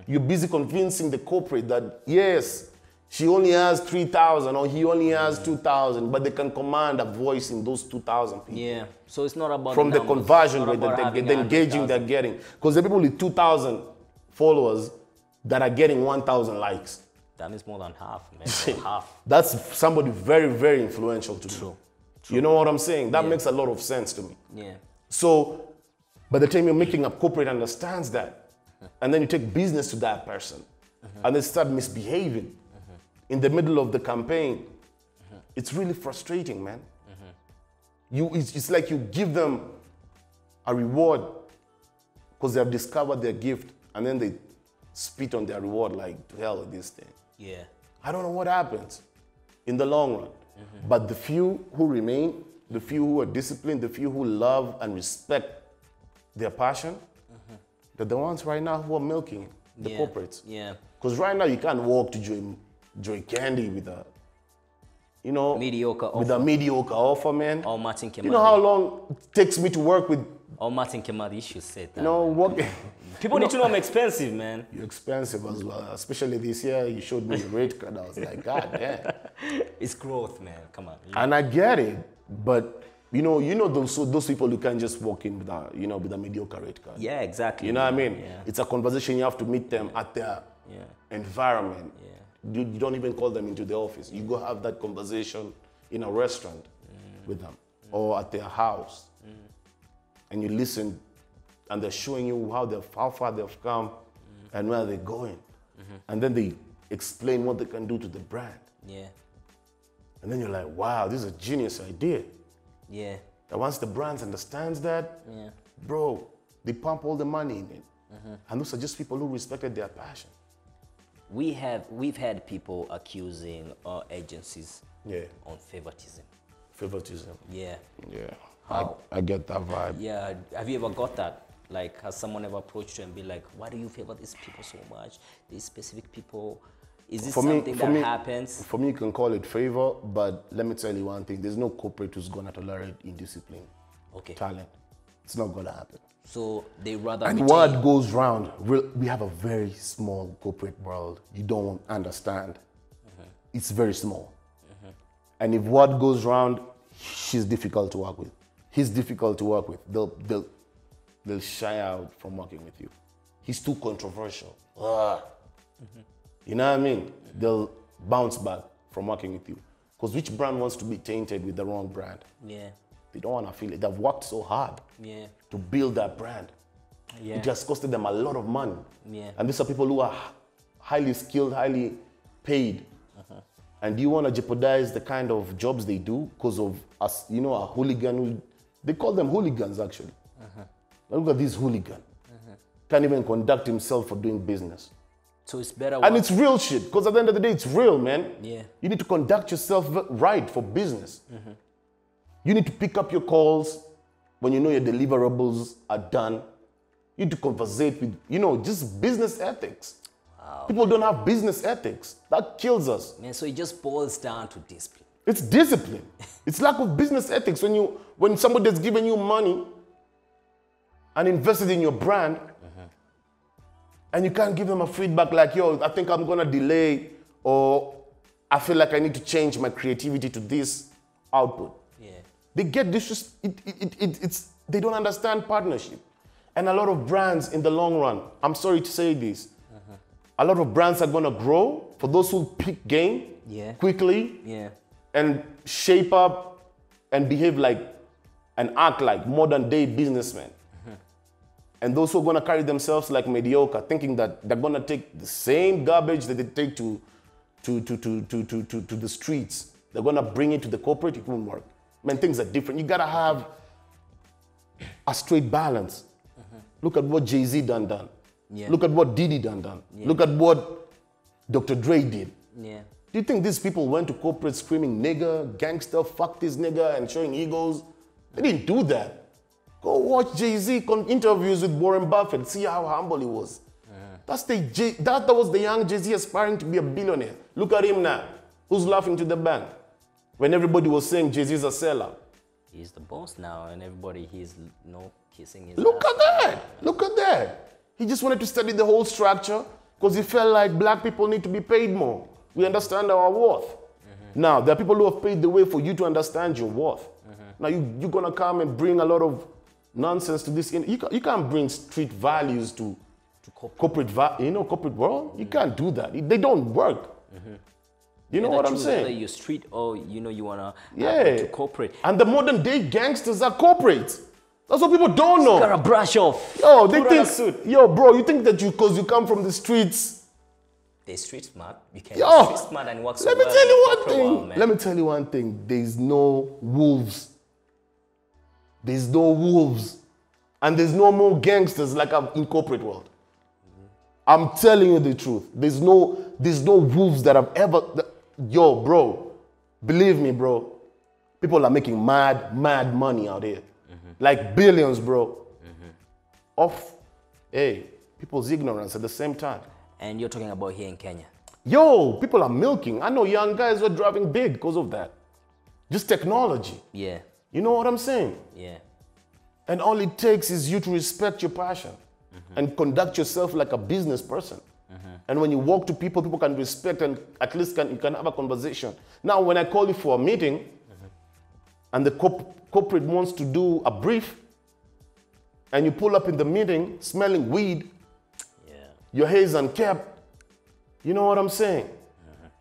You're busy convincing the corporate that, yes, she only has 3,000 or he only has 2,000, but they can command a voice in those 2,000 people. Yeah, so it's not about From the conversion rate that that the engaging they're getting. Because the people with 2,000 followers that are getting 1,000 likes. That means more than half, man. Half. That's somebody very, very influential to me. True. You know what I'm saying? That makes a lot of sense to me. Yeah. So by the time you're making a corporate understands that, and then you take business to that person, and they start misbehaving in the middle of the campaign, it's really frustrating, man. It's like you give them a reward because they have discovered their gift, and then they spit on their reward like, to hell with this thing. Yeah. I don't know what happens in the long run. But the few who remain, the few who are disciplined, the few who love and respect their passion, they're the ones right now who are milking the corporates. Yeah. Because right now you can't walk to Joy Candy with a, you know, mediocre offer, man. Or Martin Kemadi. You know how long it takes me to work with. Or Martin Kemadi, you should say that. You know, working. People need to know I'm expensive, man. You're expensive as well. Especially this year, you showed me your rate card. I was like, God damn. It's growth, man. Come on. And I get it, but you know those people who can't just walk in with a mediocre rate card. Yeah, exactly. You know what I mean? Yeah. It's a conversation. You have to meet them at their environment. Yeah. You don't even call them into the office. You go have that conversation in a restaurant with them or at their house, and you listen, and they're showing you how far they've come and where they're going, and then they explain what they can do to the brand. Yeah. And then you're like, wow, this is a genius idea. Yeah. And once the brand understands that, bro, they pump all the money in it. And those are just people who respected their passion. We've had people accusing our agencies on favoritism. Favoritism. Yeah. Yeah. I get that vibe. Yeah. Have you ever got that? Like, has someone ever approached you and be like, why do you favor these people so much? These specific people? Is this something that happens? For me, you can call it favor, but let me tell you one thing. There's no corporate who's going to tolerate indiscipline. Talent. It's not going to happen. So they rather. And what goes round, we have a very small corporate world. You don't understand. It's very small. And if what goes round, she's difficult to work with. He's difficult to work with. They'll shy out from working with you. He's too controversial. You know what I mean? They'll bounce back from working with you. Because which brand wants to be tainted with the wrong brand? Yeah. They don't want to feel it. They've worked so hard to build that brand. Yeah. It has costed them a lot of money. Yeah. And these are people who are highly skilled, highly paid. And do you want to jeopardize the kind of jobs they do because of us, you know, a hooligan? They call them hooligans, actually. Look at this hooligan. Can't even conduct himself for doing business. So it's better. And it's real shit, because at the end of the day, it's real, man. Yeah. You need to conduct yourself right for business. You need to pick up your calls when you know your deliverables are done. You need to conversate with, you know, just business ethics. Wow. People don't have business ethics. That kills us. Man, so it just boils down to discipline. It's discipline. It's lack of business ethics. When somebody has given you money and invested in your brand, and you can't give them a feedback like, yo, I think I'm gonna delay, or I feel like I need to change my creativity to this output. Yeah. They get this, they don't understand partnership. And a lot of brands in the long run, I'm sorry to say this, a lot of brands are gonna grow for those who pick game quickly and shape up and behave like and act like modern day businessmen. And those who are gonna carry themselves like mediocre, thinking that they're gonna take the same garbage that they take to the streets, they're gonna bring it to the corporate, it won't work. Man, things are different. You gotta have a straight balance. Look at what Jay-Z done. Look at what Diddy done. Look at what Dr. Dre did. Do you think these people went to corporate screaming nigger, gangster, fuck this nigga, and showing egos? They didn't do that. Go watch Jay-Z interviews with Warren Buffett, see how humble he was. That was the young Jay-Z aspiring to be a billionaire. Look at him now. Who's laughing to the bank? When everybody was saying Jay-Z's a sellout. He's the boss now, and everybody, he's kissing his Look ass. at that. Look at that. He just wanted to study the whole structure because he felt like black people need to be paid more. We understand our worth. Now, there are people who have paved the way for you to understand your worth. Now, you're going to come and bring a lot of nonsense to this. You can't bring street values to corporate world. You can't do that. They don't work. You know what I'm saying? Whether you're street or, you want to corporate. And the modern day gangsters are corporate. That's what people don't know. Gotta brush off. Yo, they think, bro, you think that because you come from the streets. They're street smart. You can Yo, be street smart and work so let me well tell you in one the thing. world, man. Let me tell you one thing. There's no wolves. There's no wolves. And there's no more gangsters like in corporate world. I'm telling you the truth. There's no wolves that have ever. Yo, bro, believe me, bro. People are making mad money out here. Like billions, bro. Off, people's ignorance at the same time. And you're talking about here in Kenya. Yo, people are milking. I know young guys who are driving big because of that. Just technology. Yeah. You know what I'm saying? Yeah. And all it takes is you to respect your passion and conduct yourself like a business person. And when you walk to people, people can respect and at least you can have a conversation. Now, when I call you for a meeting and the corporate wants to do a brief and you pull up in the meeting smelling weed, your hair is unkept, you know what I'm saying?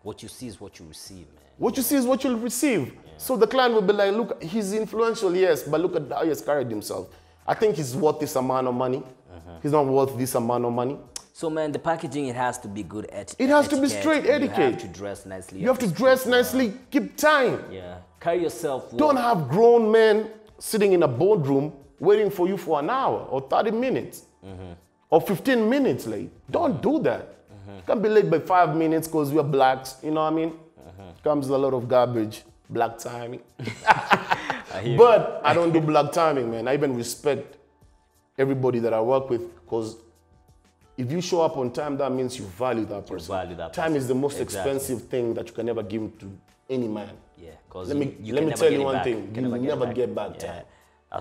What you see is what you receive, man. What you see is what you'll receive. So the client will be like, look, he's influential, yes, but look at how he has carried himself. I think he's worth this amount of money. He's not worth this amount of money. So, man, the packaging, it has to be good etiquette. It has to be straight etiquette. You have to dress nicely. You have to dress nicely, keep time. Yeah. Carry yourself well. Don't have grown men sitting in a boardroom waiting for you for an hour or 30 minutes or 15 minutes late. Don't do that. You can't be late by 5 minutes because we're blacks, you know what I mean? Comes a lot of garbage, black timing. But I don't do black timing, man. I even respect everybody that I work with because if you show up on time, that means you value that person. Time is the most expensive thing that you can ever give to any man. Yeah, because let me tell you one thing. You'll never get back time.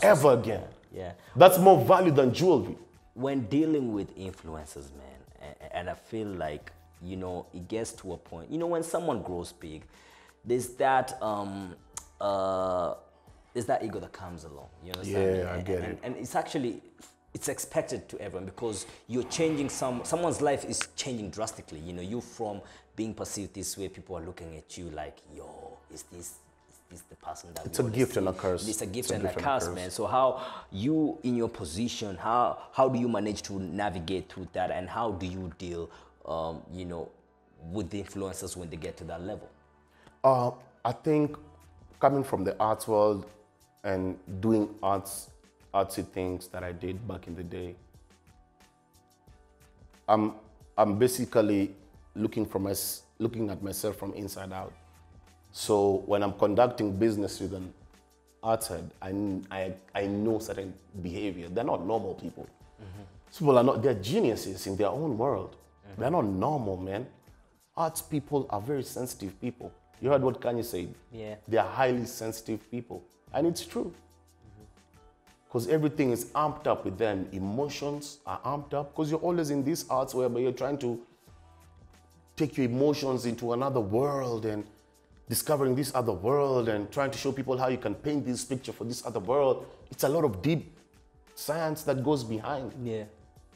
Ever again. Yeah. That's more value than jewelry. When dealing with influencers, man, and I feel like, it gets to a point, when someone grows big, there's that ego that comes along. You understand? Yeah, I get it. And it's expected to everyone because you're changing someone's life is changing drastically. You from being perceived this way, people are looking at you like, yo, is this the person that it's a gift and a curse. It's a gift and a curse, man. So how you, in your position, how do you manage to navigate through that, and how do you deal, with the influencers when they get to that level? I think coming from the arts world and doing artsy things that I did back in the day, I'm basically looking at myself from inside out. So when I'm conducting business with an arts head, I know certain behavior. They're not normal people. People they're geniuses in their own world. They're not normal, man. Arts people are very sensitive people. You heard what Kanye said? Yeah. They're highly sensitive people. And it's true. Because everything is amped up with them. Emotions are amped up because you're always in these arts whereby you're trying to take your emotions into another world and discovering this other world and trying to show people how you can paint this picture for this other world. It's a lot of deep science that goes behind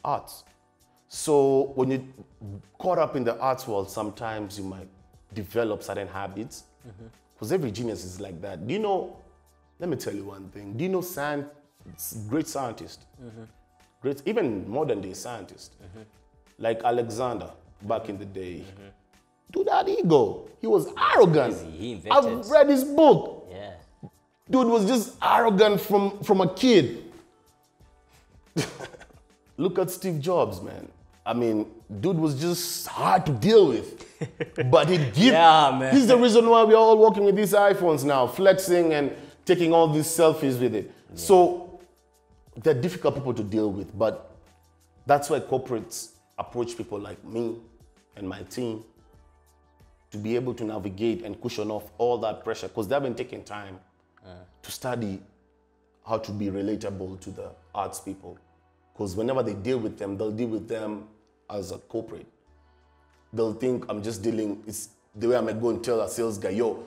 arts. So when you're caught up in the arts world, sometimes you might develop certain habits, because every genius is like that. Do you know, let me tell you one thing. Do you know great scientists, great, even modern day scientists, like Alexander back in the day? Dude had ego. He was arrogant. I've read his book. Yeah. Dude was just arrogant from a kid. Look at Steve Jobs, man. I mean, dude was just hard to deal with. But he's the reason why we're all walking with these iPhones now, flexing and taking all these selfies with it. Yeah. So they're difficult people to deal with, but that's why corporates approach people like me and my team to be able to navigate and cushion off all that pressure, because they've been taking time to study how to be relatable to the arts people. Because whenever they deal with them, they'll deal with them as a corporate. They'll think I'm just dealing, it's the way I'm going to go and tell a sales guy, yo,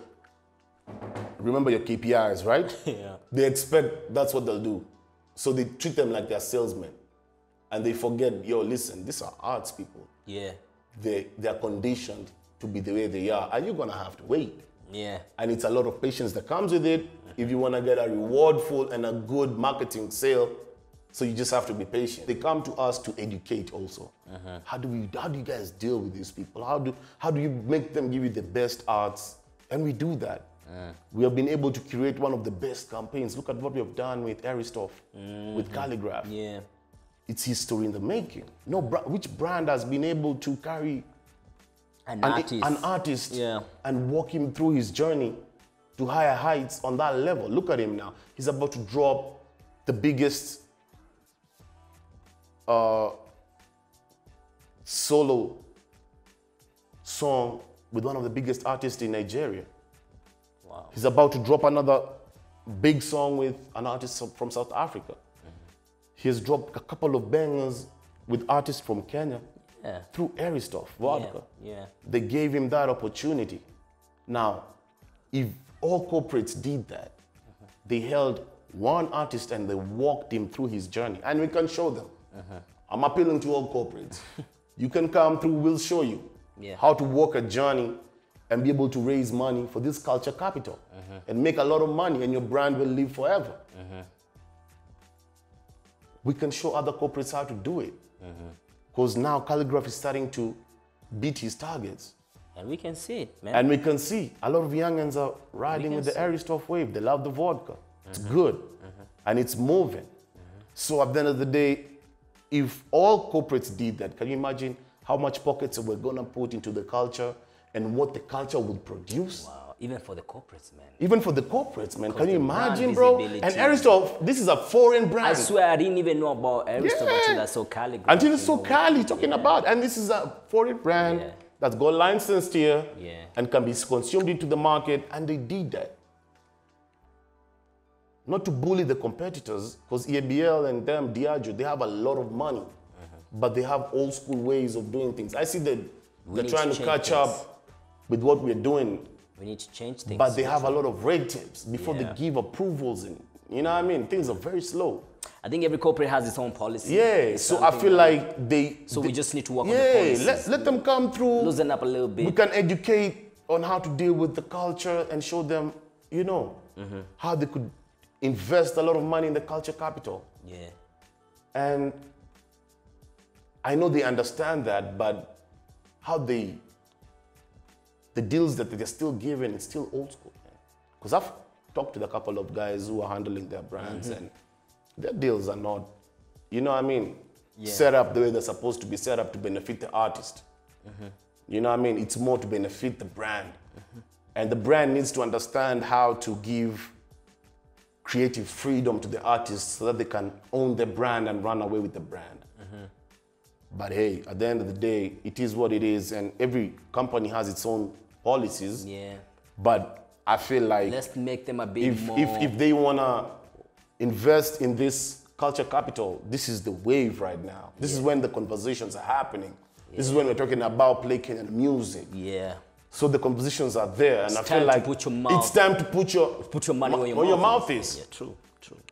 remember your KPIs, right? Yeah. They expect that's what they'll do. So they treat them like they're salesmen. And they forget, yo, listen, these are arts people. Yeah. They're conditioned to be the way they are, and you're gonna have to wait. Yeah. And it's a lot of patience that comes with it if you wanna get a rewardful and a good marketing sale. So you just have to be patient. They come to us to educate also. How do you guys deal with these people? How do you make them give you the best arts? And we do that. We have been able to create one of the best campaigns. Look at what we have done with Aristoff, with Calligraph. Yeah. It's history in the making. Which brand has been able to carry an artist and walk him through his journey to higher heights on that level? Look at him now. He's about to drop the biggest solo song with one of the biggest artists in Nigeria. Wow. He's about to drop another big song with an artist from South Africa. He has dropped a couple of bangers with artists from Kenya through Aristoff, Vodka. Yeah. They gave him that opportunity. Now, if all corporates did that, they held one artist and they walked him through his journey, and we can show them. I'm appealing to all corporates. You can come through, we'll show you how to walk a journey and be able to raise money for this culture capital and make a lot of money, and your brand will live forever. We can show other corporates how to do it. Because now Calligraph is starting to beat his targets. And we can see it, man. And we can see a lot of youngins are riding with the Aristoff wave. They love the vodka. It's good. And it's moving. So at the end of the day, if all corporates did that, can you imagine how much pockets we're going to put into the culture and what the culture would produce? Wow, even for the corporates, man. Even for the corporates, man. Can you imagine, bro? And Aristoff, this is a foreign brand. I swear I didn't even know about Aristoff until I saw Calligraph. Until you saw Cali talking about, and this is a foreign brand that's got licensed here and can be consumed into the market, and they did that. Not to bully the competitors, because EABL and them, Diageo, they have a lot of money, but they have old school ways of doing things. I see that they're trying to catch up with what we're doing. We need to change things. But they have a lot of red tapes before they give approvals. And you know what I mean? Things are very slow. I think every corporate has its own policy. Yeah, so I feel like we just need to work on the policies. Let them come through. Loosen up a little bit. We can educate on how to deal with the culture and show them, you know, how they could invest a lot of money in the culture capital. Yeah. And I know they understand that, but how the deals that they're still giving, it's still old school. Because I've talked to a couple of guys who are handling their brands and their deals are not, you know what I mean, set up the way they're supposed to be set up to benefit the artist. You know what I mean? It's more to benefit the brand. And the brand needs to understand how to give creative freedom to the artists so that they can own their brand and run away with the brand. But hey, at the end of the day, it is what it is, and every company has its own policies. Yeah. But I feel like let's make them a bit more. If they wanna invest in this culture capital, this is the wave right now. This is when the conversations are happening. This is when we're talking about play Kenyan music. Yeah. So the compositions are there, and I time feel like to put your mouth, it's time to put your money where your mouth is. Yeah, true.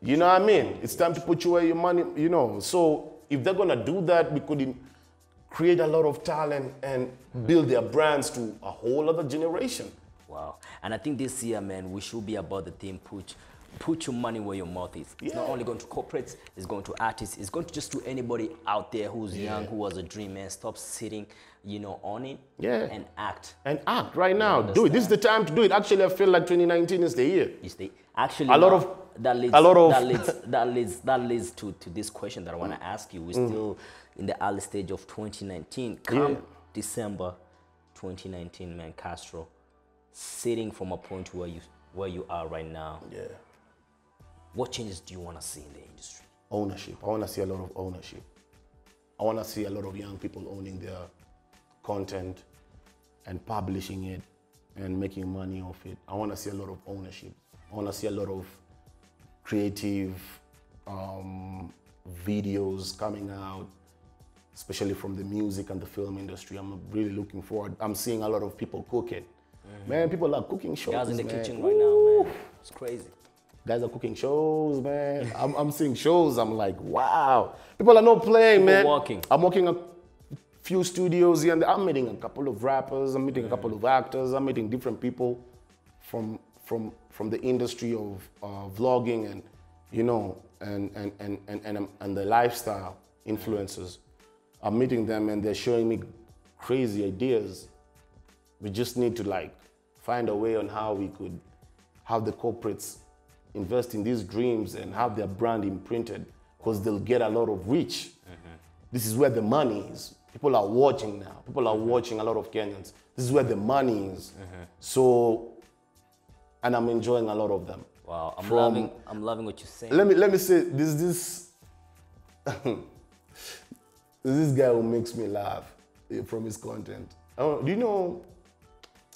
You know what I mean? It's time to put where your money, you know. So if they're gonna do that, we could create a lot of talent and build their brands to a whole other generation. Wow. And I think this year, man, we should be about the theme, put your money where your mouth is. It's not only going to corporates, it's going to artists, it's going to just to anybody out there who's young, who has a dream, man. Stop sitting, you know, on it and act. And act right now. Do it. This is the time to do it. Actually, I feel like 2019 is the year. Actually, that leads to this question that I want to ask you. We're still in the early stage of 2019. Come December 2019, man, Castro, sitting from a point where you are right now. Yeah. What changes do you want to see in the industry? Ownership. I want to see a lot of ownership. I want to see a lot of young people owning their content and publishing it and making money off it. I want to see a lot of ownership. I want to see a lot of creative videos coming out, especially from the music and the film industry. I'm really looking forward. I'm seeing a lot of people cooking. Man, people are cooking shows. Guys in the kitchen right now, man. It's crazy. Guys are cooking shows, man. I'm seeing shows. I'm like, wow. People are not playing, man. I'm working a few studios here and there. I'm meeting a couple of rappers. I'm meeting a couple of actors. I'm meeting different people from the industry of vlogging and, you know, and the lifestyle influencers. I'm meeting them and they're showing me crazy ideas. We just need to like find a way on how we could have the corporates invest in these dreams and have their brand imprinted, because they'll get a lot of reach. This is where the money is. People are watching now. People are watching a lot of Kenyans. This is where the money is. So, and I'm enjoying a lot of them. Wow, I'm loving what you're saying. Let me say this this guy who makes me laugh from his content. Do you know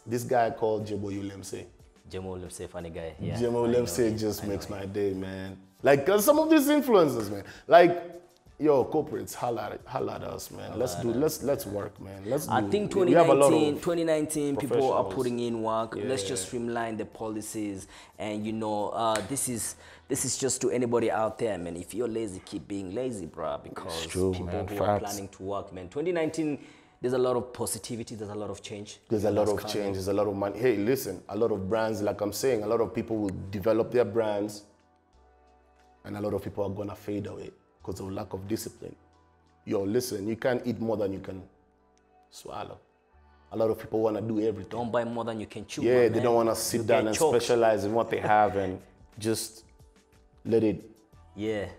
this guy called Jebo Ulemse? Jemo Ulemse, funny guy. Yeah, Jemo Ulemse just makes my day, man. Like, cause some of these influencers, man. Like, yo, corporates, holla at us, man. Let's work, man. I think 2019 people are putting in work. Yeah. Let's just streamline the policies, and you know, this is just to anybody out there, man. If you're lazy, keep being lazy, bro. Because true, people man. who are planning to work, man. 2019. There's a lot of positivity, there's a lot of change. There's a lot of change, there's a lot of money. Hey, listen, a lot of brands, like I'm saying, a lot of people will develop their brands and a lot of people are gonna fade away because of lack of discipline. Yo, listen, you can't eat more than you can swallow. A lot of people wanna do everything. Don't buy more than you can chew. Yeah, they don't wanna sit down and specialize in what they have and just let it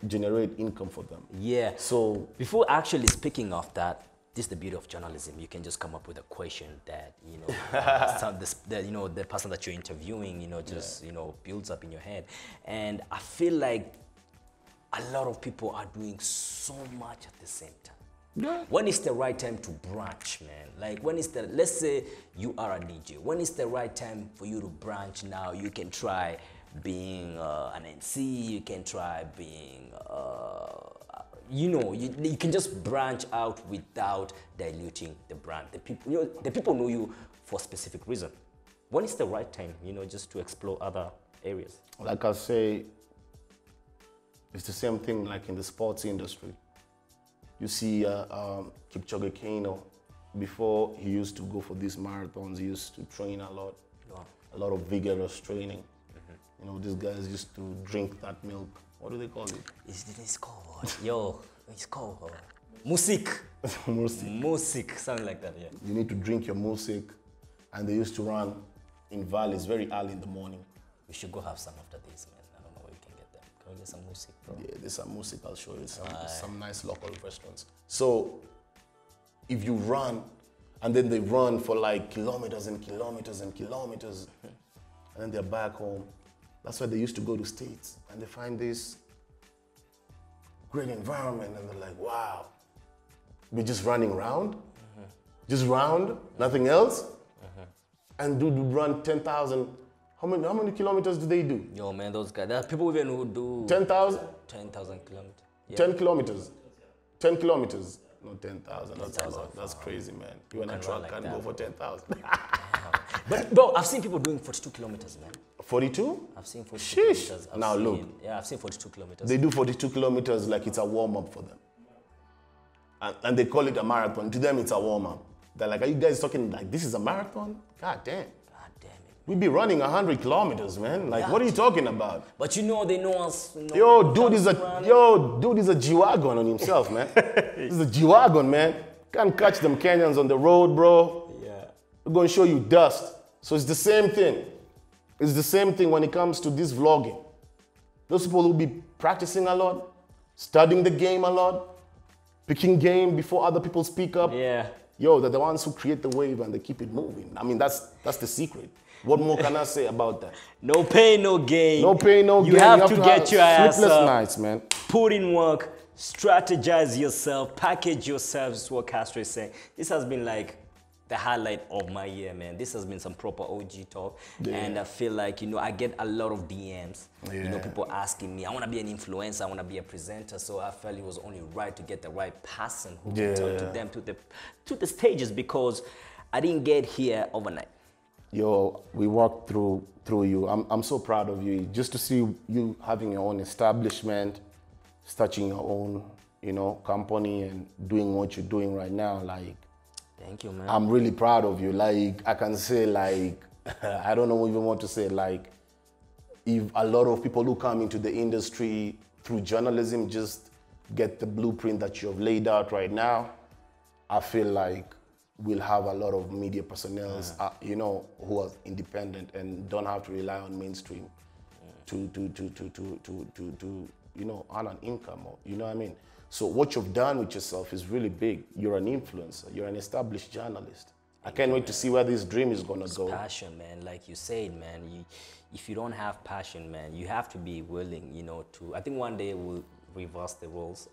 generate income for them. Yeah. So before actually speaking of that, this is the beauty of journalism. You can just come up with a question that, you know, the person that you're interviewing, you know, just, you know, builds up in your head. And I feel like a lot of people are doing so much at the same time. Yeah. When is the right time to branch, man? Like, when is the, let's say you are a DJ. When is the right time for you to branch now? You can try being an MC, you can try being, you know, you can just branch out without diluting the brand. The people know you for a specific reason. When is the right time, you know, just to explore other areas? Like I say, it's the same thing like in the sports industry. You see Kipchoge Keino, before he used to go for these marathons, he used to train a lot, a lot of vigorous training. You know, these guys used to drink that milk. What do they call it? It's called, yo, it's called musik. Musik, something like that, yeah. You need to drink your musik, and they used to run in valleys very early in the morning. We should go have some after this, man. I don't know where you can get them. Can we get some musik, bro? Yeah, there's some musik. I'll show you some nice local restaurants. So, if you run, and then they run for like kilometers and kilometers and kilometers, and then they're back home. That's why they used to go to States, and they find this great environment, and they're like, wow, we're just running around, just round, nothing else, and do run 10,000. How many kilometers do they do? Yo, man, those guys, there are people even who do 10,000? 10,000 kilometers. Yeah. 10 kilometers. 10 kilometers. No, 10,000. That's a lot. That's crazy, man. You and a can truck run can like go that, for 10,000. But bro, I've seen people doing 42 kilometers, man. 42? I've seen 42 Sheesh. kilometers. Look. Yeah, I've seen 42 kilometers. They do 42 kilometers like it's a warm-up for them. And they call it a marathon. To them, it's a warm-up. They're like, are you guys talking like this is a marathon? God damn. God damn it. We be running 100 kilometers, man. Like, what are you talking about? But you know, they know us. You know, Yo, dude is a G-Wagon on himself, man. This is a G-Wagon, man. Can't catch them Kenyans on the road, bro. Yeah. We're going to show you dust. So it's the same thing. It's the same thing when it comes to this vlogging. Those people will be practicing a lot, studying the game a lot, picking game before other people speak up. Yeah. Yo, they're the ones who create the wave and they keep it moving. I mean, that's the secret. What more can I say about that? No pain, no gain. No pain, no gain. You have to get your ass sleepless up. nights, man. Put in work, strategize yourself, package yourself, is what Castro is saying. This has been like the highlight of my year, man. This has been some proper OG talk. Yeah. And I feel like, you know, I get a lot of DMs. Yeah. You know, people asking me, I want to be an influencer, I want to be a presenter. So I felt it was only right to get the right person who can talk to them, to the stages, because I didn't get here overnight. Yo, we walked through you. I'm so proud of you. Just to see you having your own establishment, starting your own, you know, company and doing what you're doing right now, like, thank you, man. I'm really proud of you. Like, I can say, like, I don't know even what to say. Like, if a lot of people who come into the industry through journalism just get the blueprint that you have laid out right now, I feel like we'll have a lot of media personnel, you know, who are independent and don't have to rely on mainstream to you know, earn an income, or, you know what I mean? So what you've done with yourself is really big. You're an influencer. You're an established journalist. I can't wait to see where this dream is gonna go. Passion, man. Like you said, man. If you don't have passion, man, you have to be willing, you know, to. I think one day we'll reverse the roles.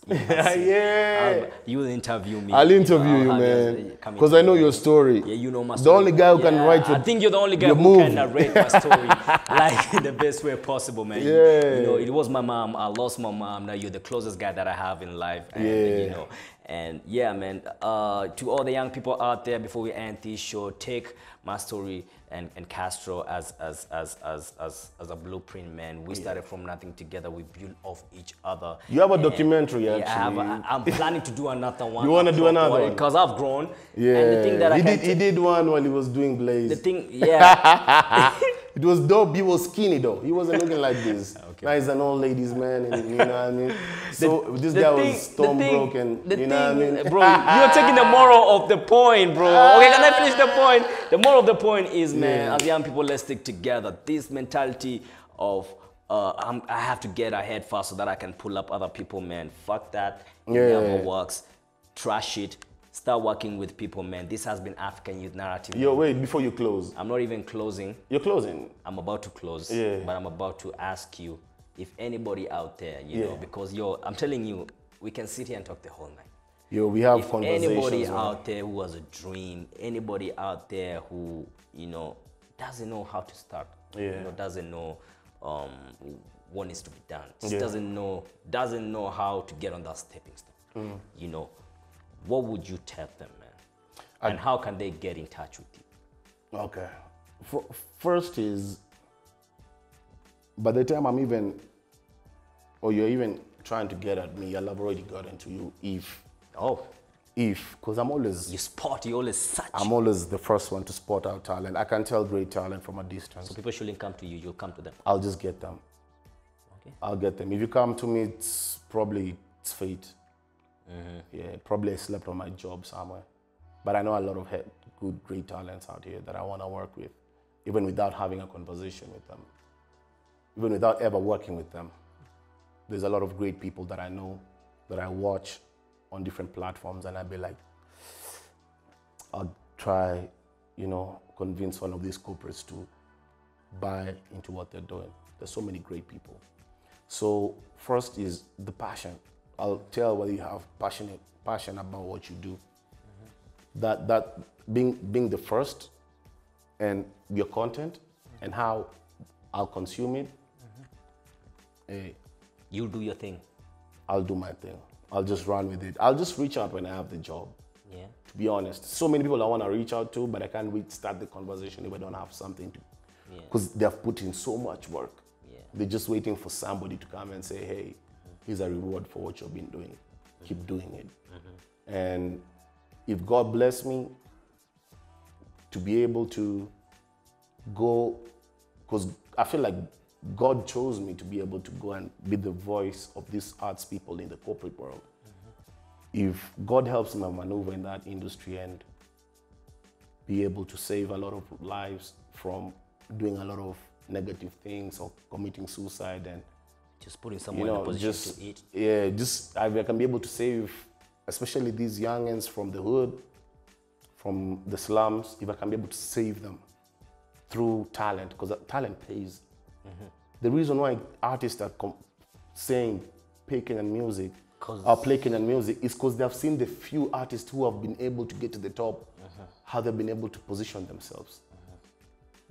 You will interview me. I'll interview you, man. Because I know your story. Yeah, you know my story. story. The only guy who can write your I think you're the only guy who can narrate my story like in the best way possible, man. Yeah. You know, it was my mom. I lost my mom. Now you're the closest guy that I have in life. And, you know, and yeah, man. To all the young people out there, before we end this show, take my story and Castro as a blueprint, man. We started from nothing together. We built off each other. You have a documentary, actually. I'm planning to do another one. You want to do another one? Because I've grown. Yeah. And the thing that he did one while he was doing Blaze. The thing, yeah. It was dope. He was skinny though. He wasn't looking like this. Okay. Now he's an old ladies man, and you know what I mean. So this guy was stone broken. You know what I mean, bro? You're taking the moral of the point, bro. Okay, can I finish the point? The moral of the point is, man, as young people, let's stick together. This mentality of I have to get ahead fast so that I can pull up other people, man. Fuck that. It never works. Trash it. Start working with people, man. This has been African Youth Narrative. Yo, wait, before you close. I'm not even closing. You're closing? I'm about to close. Yeah. But I'm about to ask you if anybody out there, you know, because I'm telling you, we can sit here and talk the whole night. Yo, we have conversations. Anybody out there who has a dream, anybody out there who, you know, doesn't know how to start, you know, doesn't know what needs to be done, just doesn't know how to get on that stepping stone, you know, what would you tell them, man? And how can they get in touch with you? Okay. First is, by the time I'm even, or you're even trying to get at me, I'll have already gotten to you because I'm always... You always search. I'm always the first one to spot out talent. I can tell great talent from a distance. So people shouldn't come to you, you'll come to them. I'll just get them. Okay. I'll get them. If you come to me, it's fate. Yeah, probably I slept on my job somewhere. But I know a lot of good, great talents out here that I want to work with, even without having a conversation with them, even without ever working with them. There's a lot of great people that I know, that I watch on different platforms, and I'd be like, I'll try, you know, convince one of these corporates to buy into what they're doing. There's so many great people. So first is the passion. I'll tell whether you have passion about what you do. That being the first, and your content and how I'll consume it. You'll do your thing. I'll do my thing. I'll just run with it. I'll just reach out when I have the job. Yeah. To be honest, so many people I want to reach out to, but I can't start the conversation if I don't have something to. Because they have put in so much work. Yeah. They're just waiting for somebody to come and say, hey, here's a reward for what you've been doing. Keep doing it. And if God bless me to be able to go, because I feel like God chose me to be able to go and be the voice of these arts people in the corporate world. If God helps me maneuver in that industry and be able to save a lot of lives from doing a lot of negative things or committing suicide and just putting someone in a position to eat. Yeah, I can be able to save, especially these youngins from the hood, from the slums, if I can be able to save them through talent, because talent pays. The reason why artists are saying pay Kenyan music or play Kenyan music is because they have seen the few artists who have been able to get to the top, how they've been able to position themselves.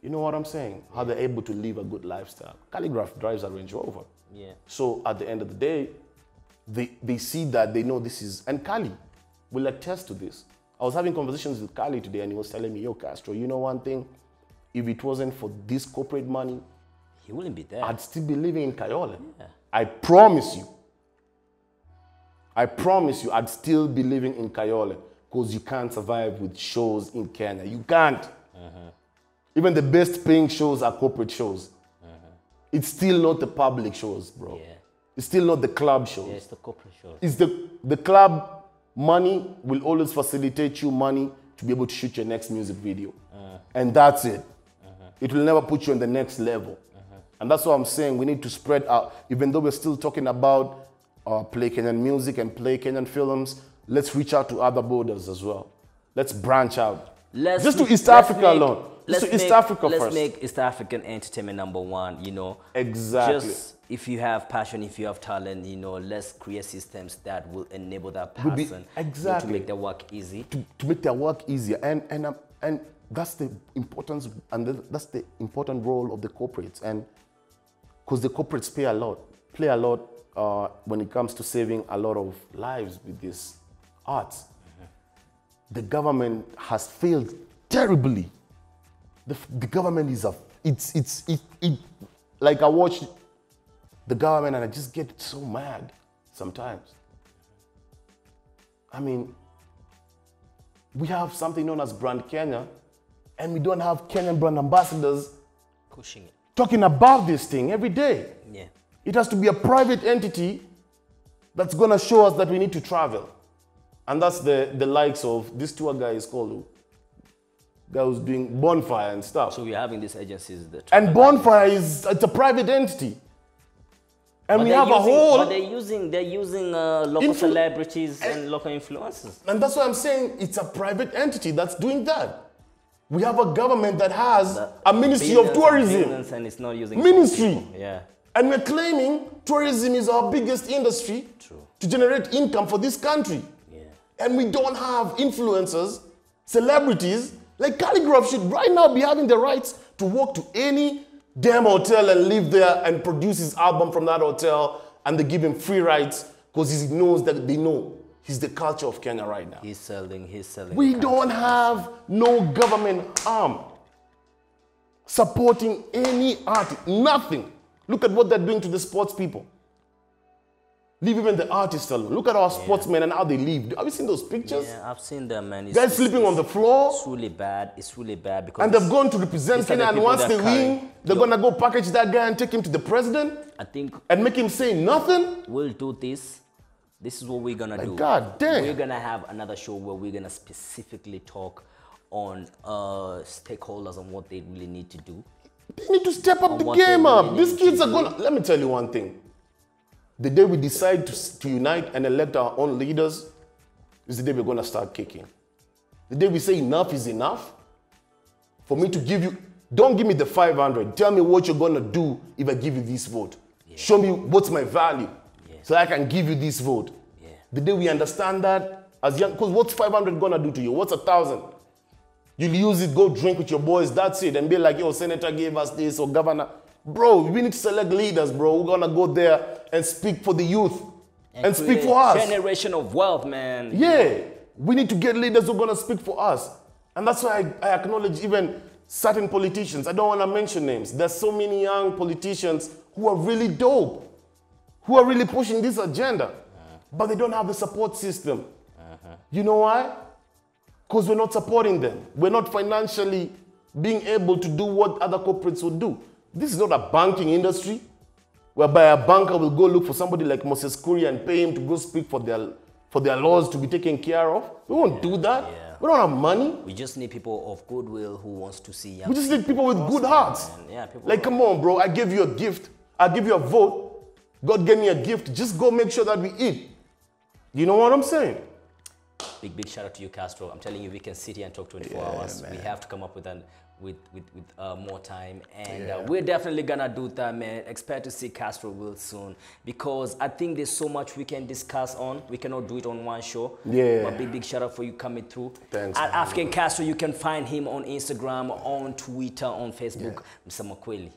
You know what I'm saying? How they're able to live a good lifestyle. Calligraph drives a Range Rover. Yeah. So at the end of the day, they see that, they know this is, and Kali will attest to this. I was having conversations with Kali today and he was telling me, yo, Castro, you know one thing? If it wasn't for this corporate money, he wouldn't be there. I'd still be living in Kayole. Yeah. I promise you, I'd still be living in Kayole because you can't survive with shows in Kenya. You can't. Even the best paying shows are corporate shows. It's still not the public shows, bro. Yeah. It's still not the club shows. Yeah, it's the corporate shows. It's the club money will always facilitate you money to be able to shoot your next music video. And that's it. It will never put you on the next level. And that's what I'm saying. We need to spread out. Even though we're still talking about play Kenyan music and play Kenyan films, let's reach out to other borders as well. Let's branch out. Just to East Africa alone. Just to East Africa first. Let's make East African entertainment _1, you know. Exactly. Just if you have passion, if you have talent, you know, let's create systems that will enable that person to make their work easy. To make their work easier. And that's the importance, and that's the important role of the corporates. And because the corporates play a lot when it comes to saving a lot of lives with this arts. The government has failed terribly. The government is like I watch the government and I just get so mad sometimes. I mean, we have something known as Brand Kenya and we don't have Kenyan brand ambassadors pushing it, talking about this thing every day. Yeah. It has to be a private entity that's gonna show us that we need to travel. And that's the likes of this tour guy is called guy who's doing Bonfire and stuff. So we're having these agencies that. And Bonfire it's a private entity. And we have a whole. But they're using local celebrities and local influencers. And that's why I'm saying it's a private entity that's doing that. We have a government that has a Ministry of Tourism. And it's not using Ministry. Yeah. And we're claiming tourism is our biggest industry to generate income for this country. Yeah. And we don't have influencers, celebrities, like Calligraph should right now be having the rights to walk to any damn hotel and live there and produce his album from that hotel, and they give him free rights because he knows that they know he's the culture of Kenya right now. He's selling. We don't have no government arm supporting any artist, nothing. Look at what they're doing to the sports people. Leave even the artists alone. Look at our sportsmen and how they live. Have you seen those pictures? Yeah, I've seen them, man. Guys sleeping on the floor. It's really bad. It's really bad because. And they've gone to represent Kenya, and once they win, they're gonna go package that guy and take him to the president. I think. And make him say nothing. We'll do this. This is what we're gonna do. God damn. We're gonna have another show where we're gonna specifically talk on stakeholders and what they really need to do. They need to step up the game up. These kids are gonna. Let me tell you one thing. The day we decide to unite and elect our own leaders is the day we're going to start kicking. The day we say enough is enough, for me to give you, don't give me the 500. Tell me what you're going to do if I give you this vote. Yeah. Show me what's my value so I can give you this vote. Yeah. The day we understand that, as young, because what's 500 going to do to you? What's 1,000? You'll use it, go drink with your boys, that's it, and be like, yo, senator gave us this, or governor. Bro, we need to select leaders, bro. We're going to go there and speak for the youth. and speak for us. Generation of wealth, man. Yeah, we need to get leaders who are going to speak for us. And that's why I acknowledge even certain politicians. I don't want to mention names. There's so many young politicians who are really dope, who are really pushing this agenda, but they don't have the support system. You know why? Because we're not supporting them. We're not financially being able to do what other corporates would do. This is not a banking industry whereby a banker will go look for somebody like Moses Kuria and pay him to go speak for their laws to be taken care of. We won't do that. Yeah. We don't have money. We just need people of goodwill who wants to see young We just need people with good hearts. Yeah, like, come on, bro. I gave you a gift. I give you a vote. God gave me a gift. Just go make sure that we eat. You know what I'm saying? Big shout out to you, Castro. I'm telling you, we can sit here and talk 24 hours. Man. We have to come up with more time, and we're definitely gonna do that, man. Expect to see Castro real soon, because I think there's so much we can discuss on. We cannot do it on one show. Yeah. But big shout out for you coming through. Thanks. At African Castro, you can find him on Instagram, on Twitter, on Facebook. Mr. Makweli.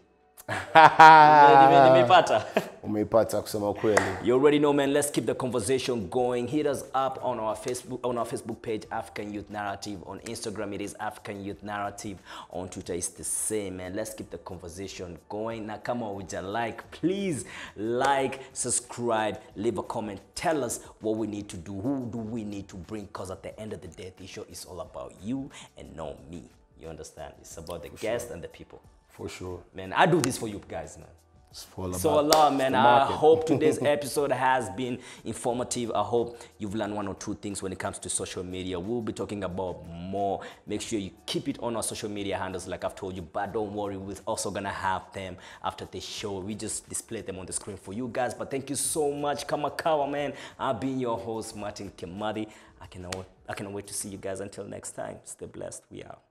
Umeipata kusema kweli. You already know, man. Let's keep the conversation going. Hit us up on our Facebook page, African Youth Narrative. On Instagram, it is African Youth Narrative. On Twitter, it's the same, man. Let's keep the conversation going. Now, come on with your like. Please like, subscribe, leave a comment. Tell us what we need to do. Who do we need to bring? Because at the end of the day, this show is all about you and not me. You understand? It's about the guests and the people. For sure. Man, I do this for you guys, man. So Allah, man, I hope today's episode has been informative. I hope you've learned one or two things when it comes to social media. We'll be talking about more. Make sure you keep it on our social media handles like I've told you, but don't worry, we're also gonna have them after the show. We just display them on the screen for you guys. But thank you so much, Kamakawa, man. I've been your host, Martin Kimadi. I cannot wait to see you guys. Until next time, stay blessed. We out.